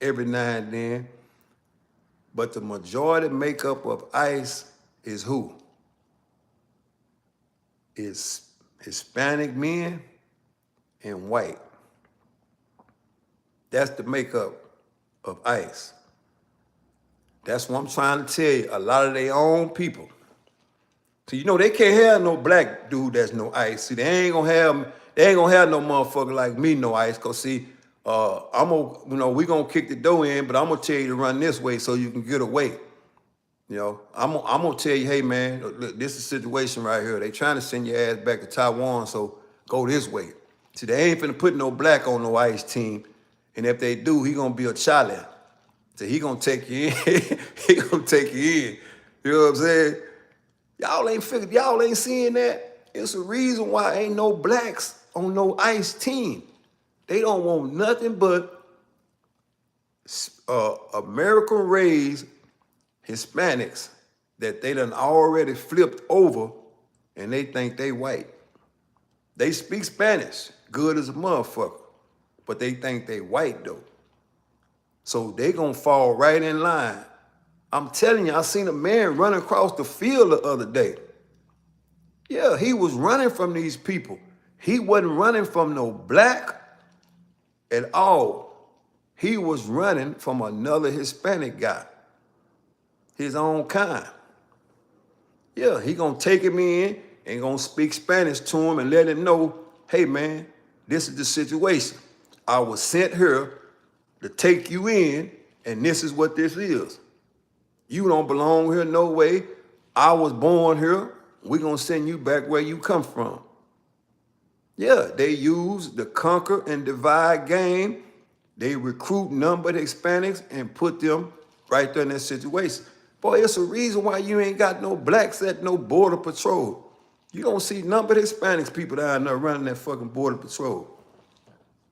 every now and then, but the majority makeup of ICE is who? Is Hispanic men and white. That's the makeup of ICE. That's what I'm trying to tell you. A lot of their own people. So they can't have no black dude that's no ICE. See, they ain't gonna have no motherfucker like me no ICE. Cause see, we gonna kick the door in, but I'm gonna tell you to run this way so you can get away. I'm gonna tell you, hey man, look, this is the situation right here. They trying to send your ass back to Taiwan, so go this way. See, they ain't finna put no black on no ICE team, and if they do, he gonna be a Charlie. So he gonna take you in. He gonna take you in. You know what I'm saying? Y'all ain't seeing that. It's a reason why ain't no blacks on no ICE team. They don't want nothing but American-raised Hispanics that they done already flipped over, and they think they white. They speak Spanish, good as a motherfucker, but they think they white though. So they gonna fall right in line. I'm telling you, I seen a man run across the field the other day. Yeah, he was running from these people. He wasn't running from no black at all. He was running from another Hispanic guy, his own kind. Yeah, he gonna take him in and gonna speak Spanish to him and let him know, hey man, this is the situation. I was sent here to take you in, and this is what this is. You don't belong here no way. I was born here. We're gonna send you back where you come from. Yeah, they use the conquer and divide game. They recruit numbered Hispanics and put them right there in that situation. Boy, it's a reason why you ain't got no blacks at no border patrol. You don't see numbered Hispanics people down there running that fucking border patrol.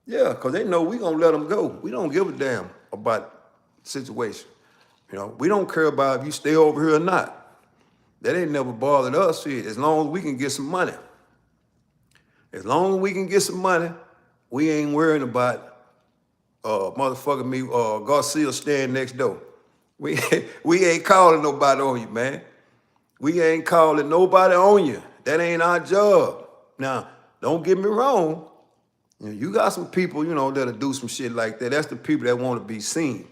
Yeah, because they know we gonna let them go. We don't give a damn about the situation. We don't care about if you stay over here or not. That ain't never bothered us here. As long as we can get some money. As long as we can get some money, we ain't worrying about motherfucking me Garcia staying next door. We ain't calling nobody on you, man. We ain't calling nobody on you. That ain't our job. Now, don't get me wrong. You got some people, that'll do some shit like that. That's the people that want to be seen.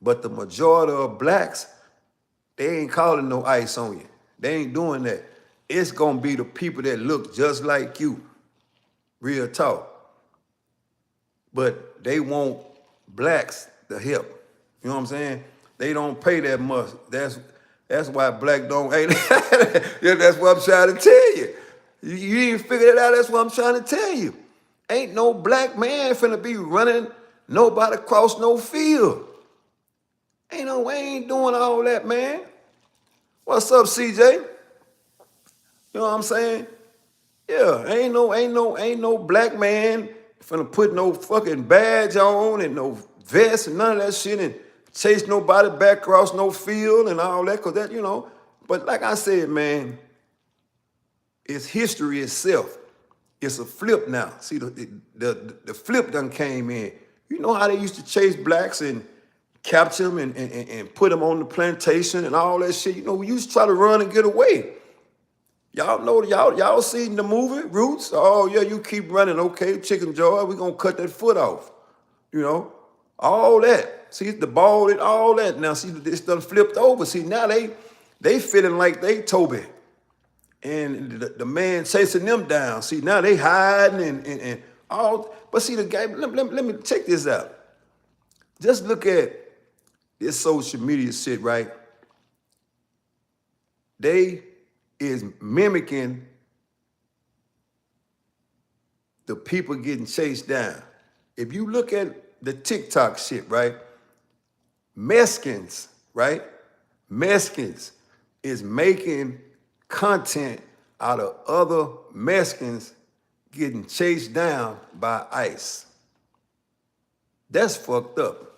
But the majority of blacks, they ain't calling no ICE on you. They ain't doing that. It's gonna be the people that look just like you. Real talk. But they want blacks to help. You know what I'm saying? They don't pay that much. That's why black don't. Yeah, that's what I'm trying to tell you. You didn't figure it out. That's what I'm trying to tell you. Ain't no black man finna be running nobody across no field. We ain't doing all that, man. What's up, CJ? You know what I'm saying? Yeah, ain't no black man finna put no fucking badge on and no vest and none of that shit and chase nobody back across no field and all that, cause that, But like I said, man, it's history itself. It's a flip now. See, the flip done came in. You know how they used to chase blacks and capture them and put them on the plantation and all that shit. We used to try to run and get away. Y'all know, y'all seen the movie, Roots? Oh, yeah, you keep running, okay, Chicken Joy, we gonna cut that foot off. All that. See, the ball and all that. Now, see, this done flipped over. See, now they feeling like they Toby. And the man chasing them down. See, now they hiding and all. But see, the guy, let me check this out. Just look at this social media shit, right? They is mimicking the people getting chased down. If you look at the TikTok shit, right? Mexicans, right? Mexicans is making content out of other Mexicans getting chased down by ICE. That's fucked up.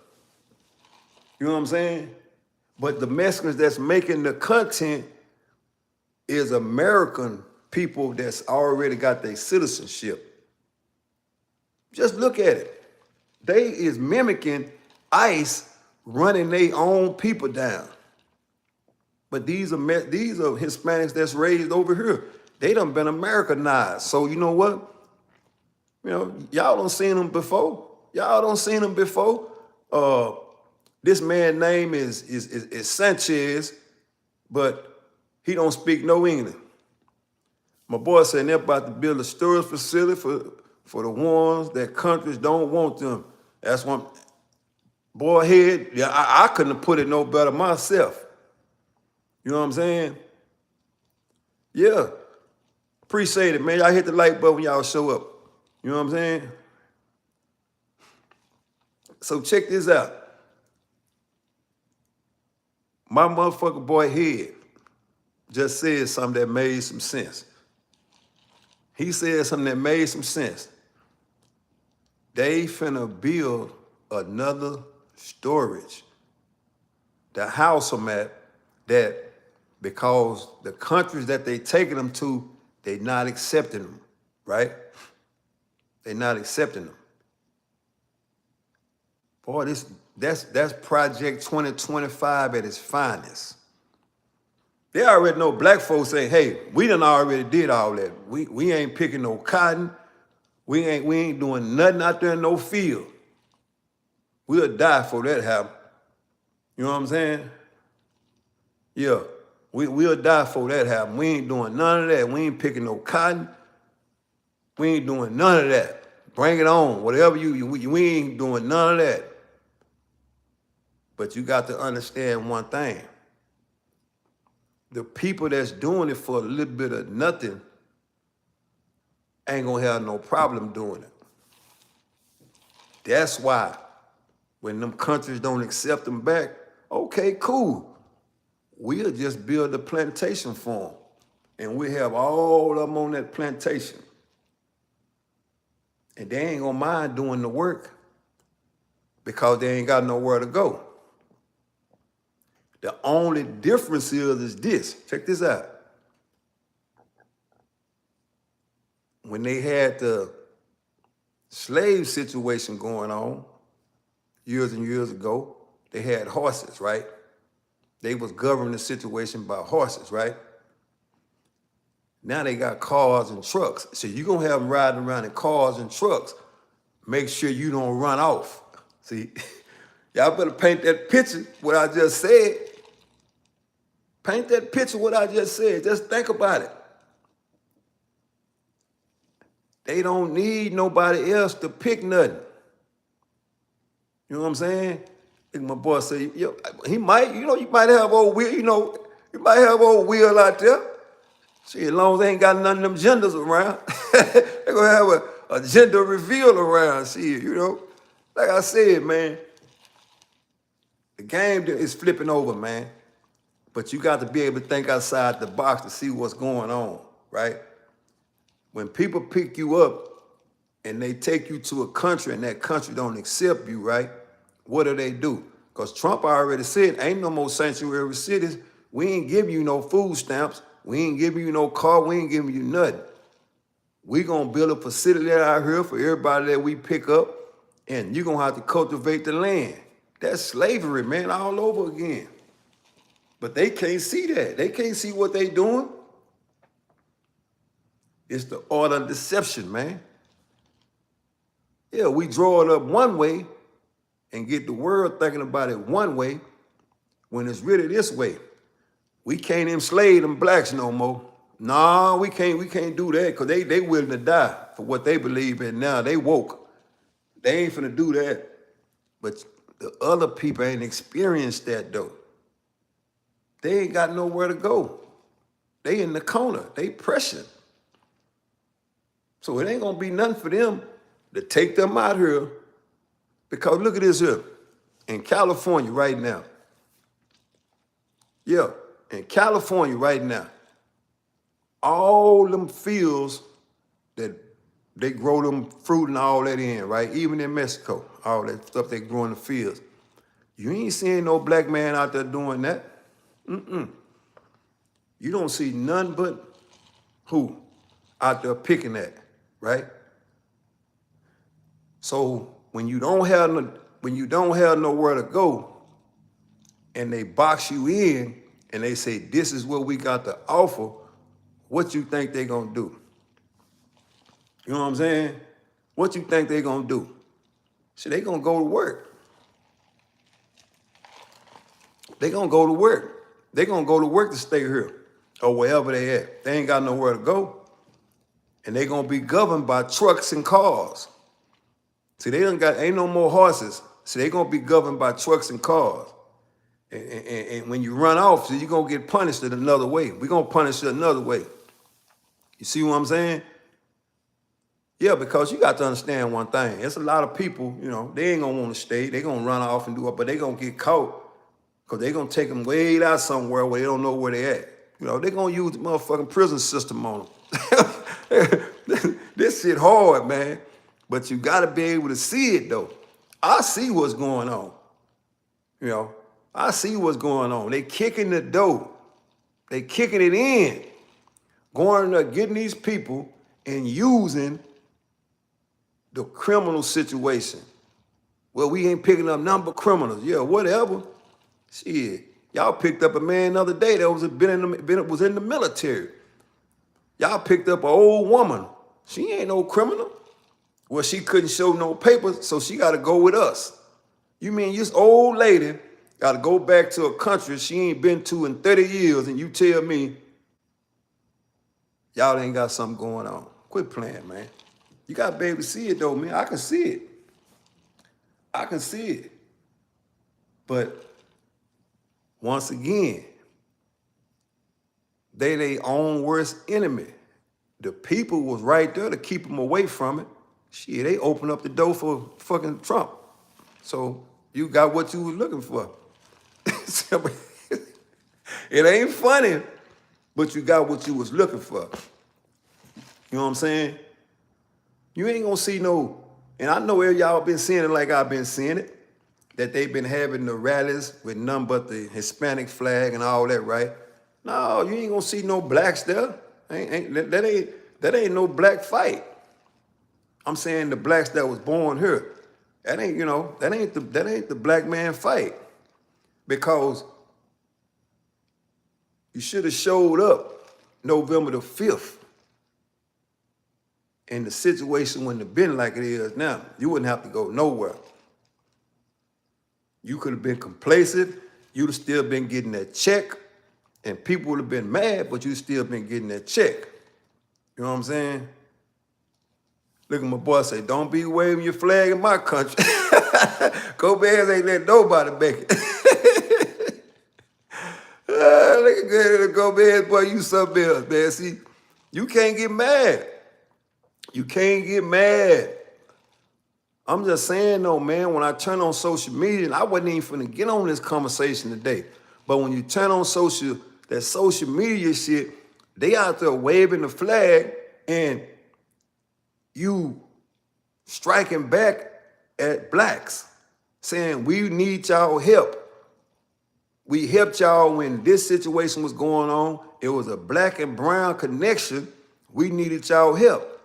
You know what I'm saying? But the Mexicans that's making the content is American people that's already got their citizenship. Just look at it. They is mimicking ICE running their own people down. But these are Hispanics that's raised over here. They done been Americanized. So you know what? Y'all done seen them before. This man's name is Sanchez, but he don't speak no English. My boy said they're about to build a storage facility for the ones that countries don't want them. That's one. Boy, I couldn't have put it no better myself. You know what I'm saying? Yeah. Appreciate it, man. Y'all hit the like button when y'all show up. You know what I'm saying? So check this out. My motherfucker boy Head just said something that made some sense. He said something that made some sense. They finna build another storage. The house I'm at, that because the countries that they taking them to, they not accepting them, right? They not accepting them. Boy, that's Project 2025 at its finest. They already know black folks say, hey, we done already did all that. We ain't picking no cotton. We ain't doing nothing out there in no field. We'll die for that happen. You know what I'm saying? Yeah, we'll die for that happen. We ain't doing none of that. We ain't picking no cotton. We ain't doing none of that. Bring it on. Whatever we ain't doing none of that. But you got to understand one thing. The people that's doing it for a little bit of nothing ain't gonna have no problem doing it. That's why when them countries don't accept them back, okay, cool. We'll just build a plantation for them. And we have all of them on that plantation. And they ain't gonna mind doing the work because they ain't got nowhere to go. The only difference is this. Check this out. When they had the slave situation going on years and years ago, they had horses, right? They was governing the situation by horses, right? Now they got cars and trucks. So you're going to have them riding around in cars and trucks. Make sure you don't run off. See, y'all better paint that picture, what I just said. Paint that picture, what I just said. Just think about it. They don't need nobody else to pick nothing. You know what I'm saying? Like my boy say, he might, you might have old Will, you might have old Will out there. See, as long as they ain't got none of them genders around, they're gonna have a gender reveal around. See, like I said, man, The game is flipping over, man. But you got to be able to think outside the box to see what's going on, right? When people pick you up and they take you to a country and that country don't accept you, right? What do? Because Trump already said, ain't no more sanctuary cities. We ain't giving you no food stamps. We ain't giving you no car. We ain't giving you nothing. We gonna build a facility out here for everybody that we pick up, and you're gonna have to cultivate the land. That's slavery, man, all over again. But they can't see that. They can't see what they doing. It's the art of deception, man. Yeah, we draw it up one way and get the world thinking about it one way when it's really this way. We can't enslave them blacks no more. No, we can't do that because they willing to die for what they believe in now. They woke. They ain't finna do that. But the other people ain't experienced that though. They ain't got nowhere to go. They in the corner. They pressing. So it ain't gonna be nothing for them to take them out here. Because look at this here. In California right now. Yeah, in California right now. All them fields that they grow them fruit and all that in, right? Even in Mexico, all that stuff they grow in the fields. You ain't seeing no black man out there doing that. You don't see none but who out there picking that, right? So when you don't have nowhere to go, and they box you in, and they say this is what we got to offer, what you think they gonna do? You know what I'm saying? What you think they gonna do? So they gonna go to work. They gonna go to work. They gonna go to work to stay here or wherever they at. They ain't got nowhere to go. And they gonna be governed by trucks and cars. See, ain't no more horses. So they gonna be governed by trucks and cars. And when you run off, so you're gonna get punished in another way. We're gonna punish you another way. You see what I'm saying? Yeah, because you got to understand one thing. There's a lot of people, you know, they ain't gonna want to stay. They gonna run off and do it, but they gonna get caught because they gonna take them way out somewhere where they don't know where they at. You know, they gonna use the motherfucking prison system on them. This shit hard, man. But you gotta be able to see it though. I see what's going on. You know, I see what's going on. They kicking the door. They kicking it in. Going there, getting these people and using the criminal situation. Well, we ain't picking up none but criminals. Yeah, whatever. Shit. Y'all picked up a man the other day that was in the military. Y'all picked up an old woman. She ain't no criminal. Well, she couldn't show no papers, so she got to go with us. You mean this old lady got to go back to a country she ain't been to in 30 years, and you tell me y'all ain't got something going on? Quit playing, man. You got to be able to see it, though, man. I can see it. I can see it. But once again, they their own worst enemy. The people was right there to keep them away from it. Shit, they opened up the door for fucking Trump. So you got what you was looking for. It ain't funny, but you got what you was looking for. You know what I'm saying? You ain't gonna see no, and I know y'all been seeing it like I've been seeing it, that they've been having the rallies with none but the Hispanic flag and all that, right? No, you ain't gonna see no blacks there. That ain't no black fight. I'm saying the blacks that was born here. That ain't, you know, that ain't the black man fight. Because you should have showed up November the 5th. In the situation wouldn't have been like it is now. You wouldn't have to go nowhere. You could have been complacent. You'd have still been getting that check. And people would have been mad, but you'd still been getting that check. You know what I'm saying? Look at my boy say, don't be waving your flag in my country. Go Bears ain't let nobody make it. Look at Go Bears, boy, you something else, man. See, you can't get mad. You can't get mad. I'm just saying though, man, when I turn on social media, and I wasn't even finna get on this conversation today, but when you turn on that social media shit, they out there waving the flag and you striking back at blacks, saying we need y'all help. We helped y'all when this situation was going on. It was a black and brown connection. We needed y'all help.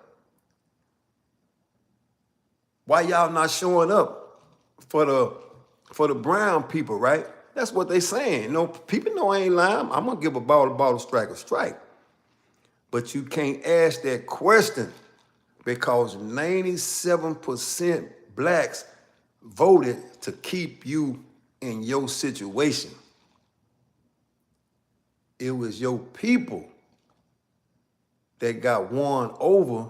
Why y'all not showing up for the brown people, right? That's what they saying. You know, people know I ain't lying. I'm gonna give a ball, strike a strike. But you can't ask that question because 97% blacks voted to keep you in your situation. It was your people that got won over,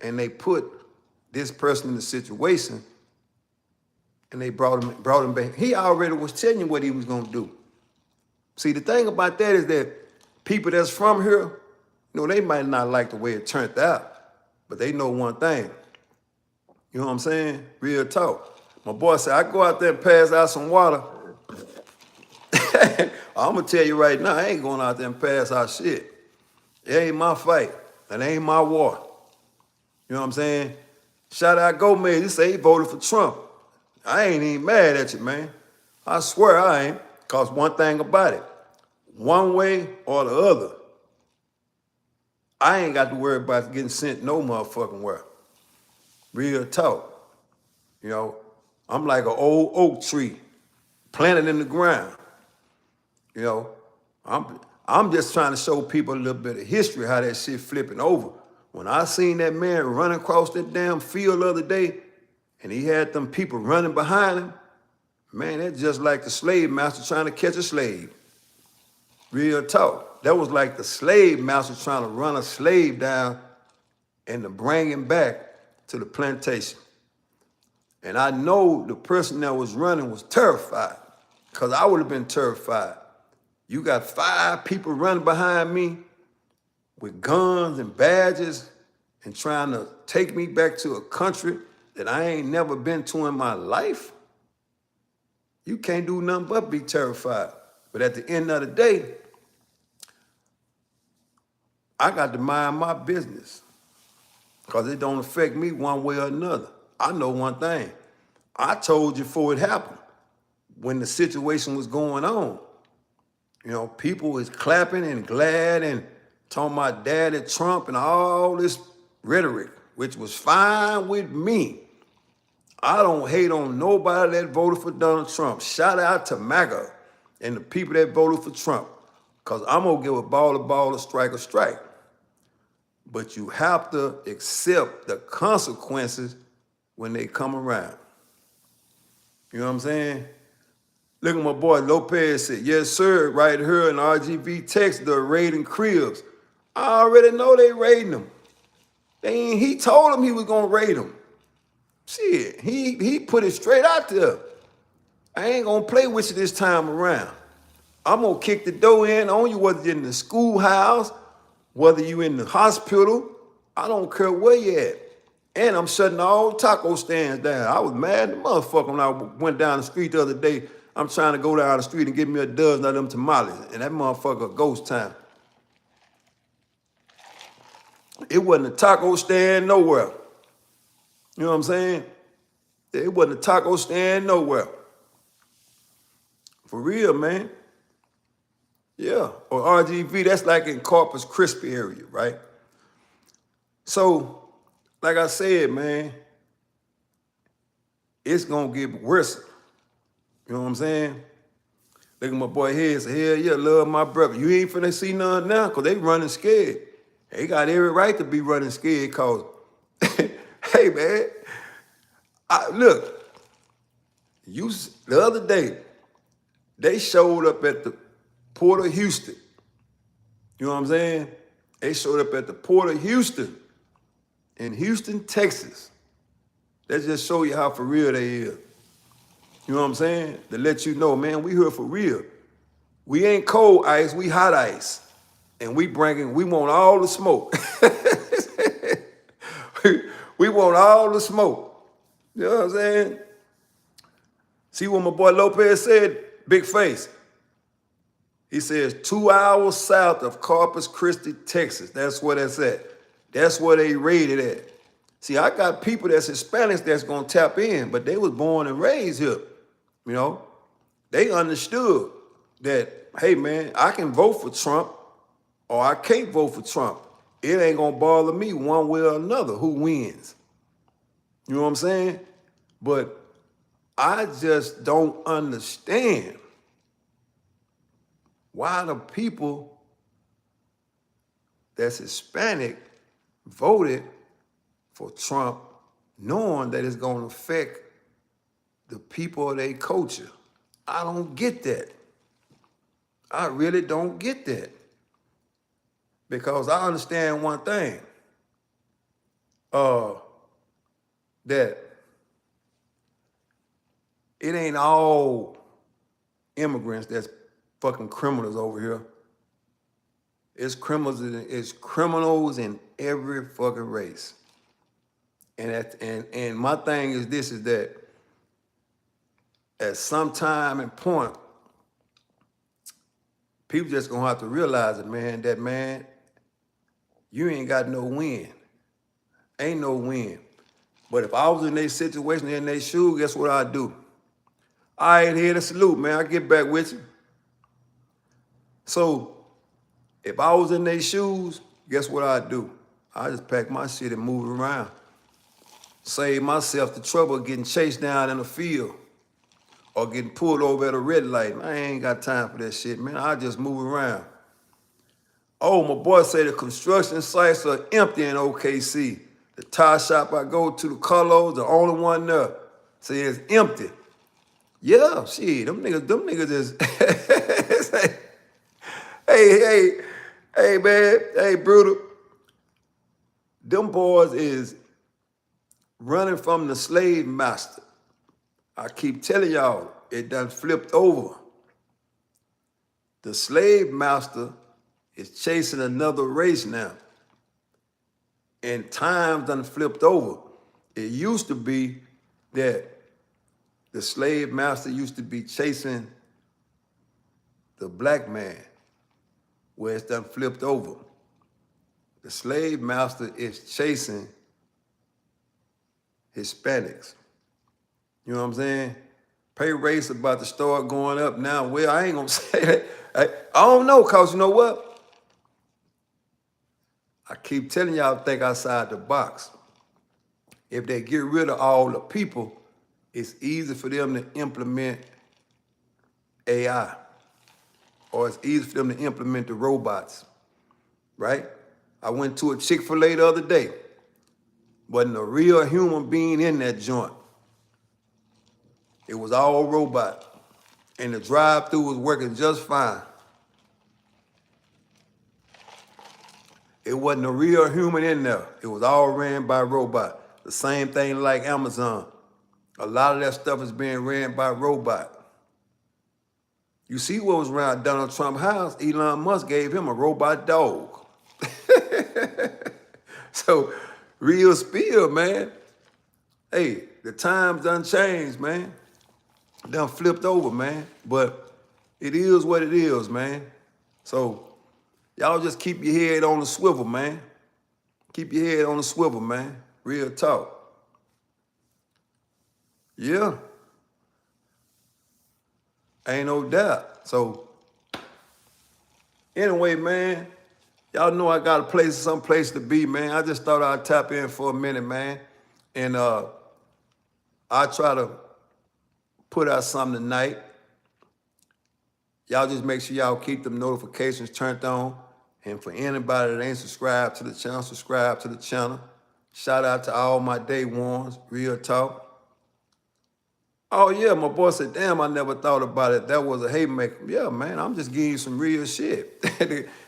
and they put this person in the situation, and they brought him back. He already was telling you what he was gonna do. See, the thing about that is that people that's from here, you know, they might not like the way it turned out, but they know one thing. You know what I'm saying? Real talk. My boy said, I go out there and pass out some water. I'm gonna tell you right now, I ain't going out there and pass out shit. It ain't my fight. That ain't my war. You know what I'm saying? Shout out Gomez, he say he voted for Trump. I ain't even mad at you, man. I swear I ain't. Cause one thing about it, one way or the other, I ain't got to worry about getting sent no motherfucking where. Real talk. You know, I'm like an old oak tree planted in the ground. You know, I'm just trying to show people a little bit of history, how that shit flipping over. When I seen that man running across that damn field the other day, and he had them people running behind him, man, that's just like the slave master trying to catch a slave. Real talk. That was like the slave master trying to run a slave down and to bring him back to the plantation. And I know the person that was running was terrified, because I would have been terrified. You got 5 people running behind me with guns and badges and trying to take me back to a country that I ain't never been to in my life. You can't do nothing but be terrified. But at the end of the day, I got to mind my business because it don't affect me one way or another. I know one thing. I told you before it happened, when the situation was going on. You know, people was clapping and glad and talking about Daddy Trump and all this rhetoric, which was fine with me. I don't hate on nobody that voted for Donald Trump. Shout out to MAGA and the people that voted for Trump, because I'm going to give a ball, a strike, a strike. But you have to accept the consequences when they come around. You know what I'm saying? Look at my boy Lopez said, yes, sir, right here in RGV, Texas, they're raiding cribs. I already know they raiding them. He told them he was going to raid them. Shit, he put it straight out there. I ain't going to play with you this time around. I'm going to kick the door in on you, whether you're in the schoolhouse, whether you in the hospital. I don't care where you at. And I'm shutting all taco stands down. I was mad at the motherfucker when I went down the street the other day. I'm trying to go down the street and get me a dozen of them tamales. And that motherfucker ghost time. It wasn't a taco stand nowhere. You know what I'm saying? It wasn't a taco stand nowhere. For real, man. Yeah. Or RGV, that's like in Corpus Christi area, right? So, like I said, man, it's going to get worse. You know what I'm saying? Look at my boy here, say, hell yeah, love my brother. You ain't finna see none now, because they running scared. They got every right to be running scared, because, hey, man, look, the other day, they showed up at the Port of Houston. You know what I'm saying? They showed up at the Port of Houston in Houston, Texas. That just show you how for real they is. You know what I'm saying? To let you know, man, we here for real. We ain't cold ice, we hot ice. And we want all the smoke. we want all the smoke. You know what I'm saying? See what my boy Lopez said? Big face. He says 2 hours south of Corpus Christi, Texas. That's where that's at. That's where they rated at. See, I got people that's Hispanics that's gonna tap in, but they was born and raised here. You know, they understood that, hey man, I can vote for Trump or I can't vote for Trump. It ain't gonna bother me one way or another who wins. You know what I'm saying? But I just don't understand why the people that's Hispanic voted for Trump knowing that it's going to affect the people of their culture. I don't get that. I really don't get that. Because I understand one thing, that it ain't all immigrants that's fucking criminals over here. It's criminals in every fucking race. And my thing is this, is that at some time and point, people just gonna have to realize it, man, that man, you ain't got no win. Ain't no win. But if I was in their situation, in their shoes, guess what I'd do? I ain't here to salute, man. I get back with you. So if I was in their shoes, guess what I'd do? I just pack my shit and move around. Save myself the trouble of getting chased down in the field or getting pulled over at a red light. I ain't got time for that shit, man. I just move around. Oh, my boy say the construction sites are empty in OKC. The tire shop I go to, the Carlos, the only one there. Say it's empty. Yeah, shit, them niggas is, hey, man, hey, Brutal. Them boys is running from the slave master. I keep telling y'all, it done flipped over. The slave master is chasing another race now. And times done flipped over. It used to be that the slave master used to be chasing the black man, where it's done flipped over. The slave master is chasing Hispanics. You know what I'm saying? Pay rates about to start going up now. Well, I ain't gonna say that. I don't know, cause you know what? I keep telling y'all to think outside the box. If they get rid of all the people, it's easy for them to implement AI, or it's easy for them to implement the robots, right? I went to a Chick-fil-A the other day. Wasn't a real human being in that joint. It was all robot. And the drive-thru was working just fine. It wasn't a real human in there. It was all ran by robot. The same thing like Amazon. A lot of that stuff is being ran by robot. You see what was around Donald Trump's house? Elon Musk gave him a robot dog. So, real spill, man. Hey, the times done changed, man. Done flipped over, man. But it is what it is, man. So, y'all just keep your head on the swivel, man. Keep your head on the swivel, man. Real talk. Yeah. Ain't no doubt. So, anyway, man, y'all know I got a place, some place to be, man. I just thought I'd tap in for a minute, man. And I try to put out something tonight. Y'all just make sure y'all keep them notifications turned on. And for anybody that ain't subscribed to the channel, subscribe to the channel. Shout out to all my day ones, real talk. Oh yeah, my boy said, damn, I never thought about it. That was a haymaker. Yeah, man, I'm just giving you some real shit.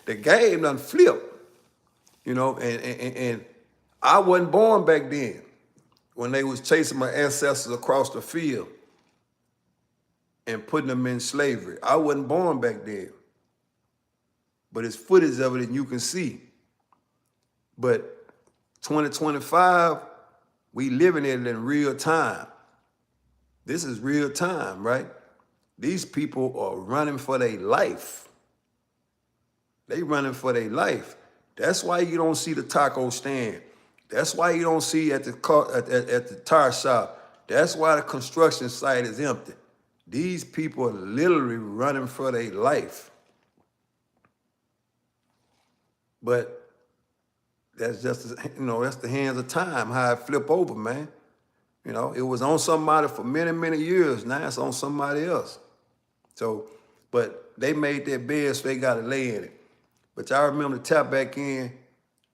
The game done flipped, you know, and I wasn't born back then when they was chasing my ancestors across the field and putting them in slavery. I wasn't born back then. But it's footage of it and you can see. But 2025, We living it in real time. This is real time, right? These people are running for their life. They running for their life. That's why you don't see the taco stand. That's why you don't see at the at the tire shop. That's why the construction site is empty. These people are literally running for their life. But that's just, that's the hands of time, how it flip over, man. It was on somebody for many, many years. Now it's on somebody else. So, but they made their bed, so they got to lay in it. But y'all remember to tap back in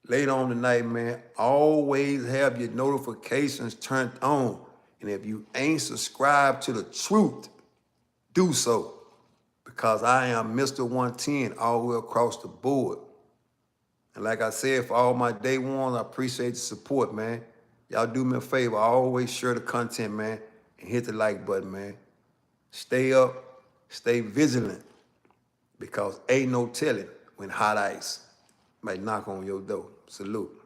later on tonight, man. Always have your notifications turned on. And if you ain't subscribed to the truth, do so. Because I am Mr. 110 all the way across the board. And like I said, for all my day ones, I appreciate the support, man. Y'all do me a favor. Always share the content, man. And hit the like button, man. Stay up. Stay vigilant. Because ain't no telling when hot ice might knock on your door. Salute.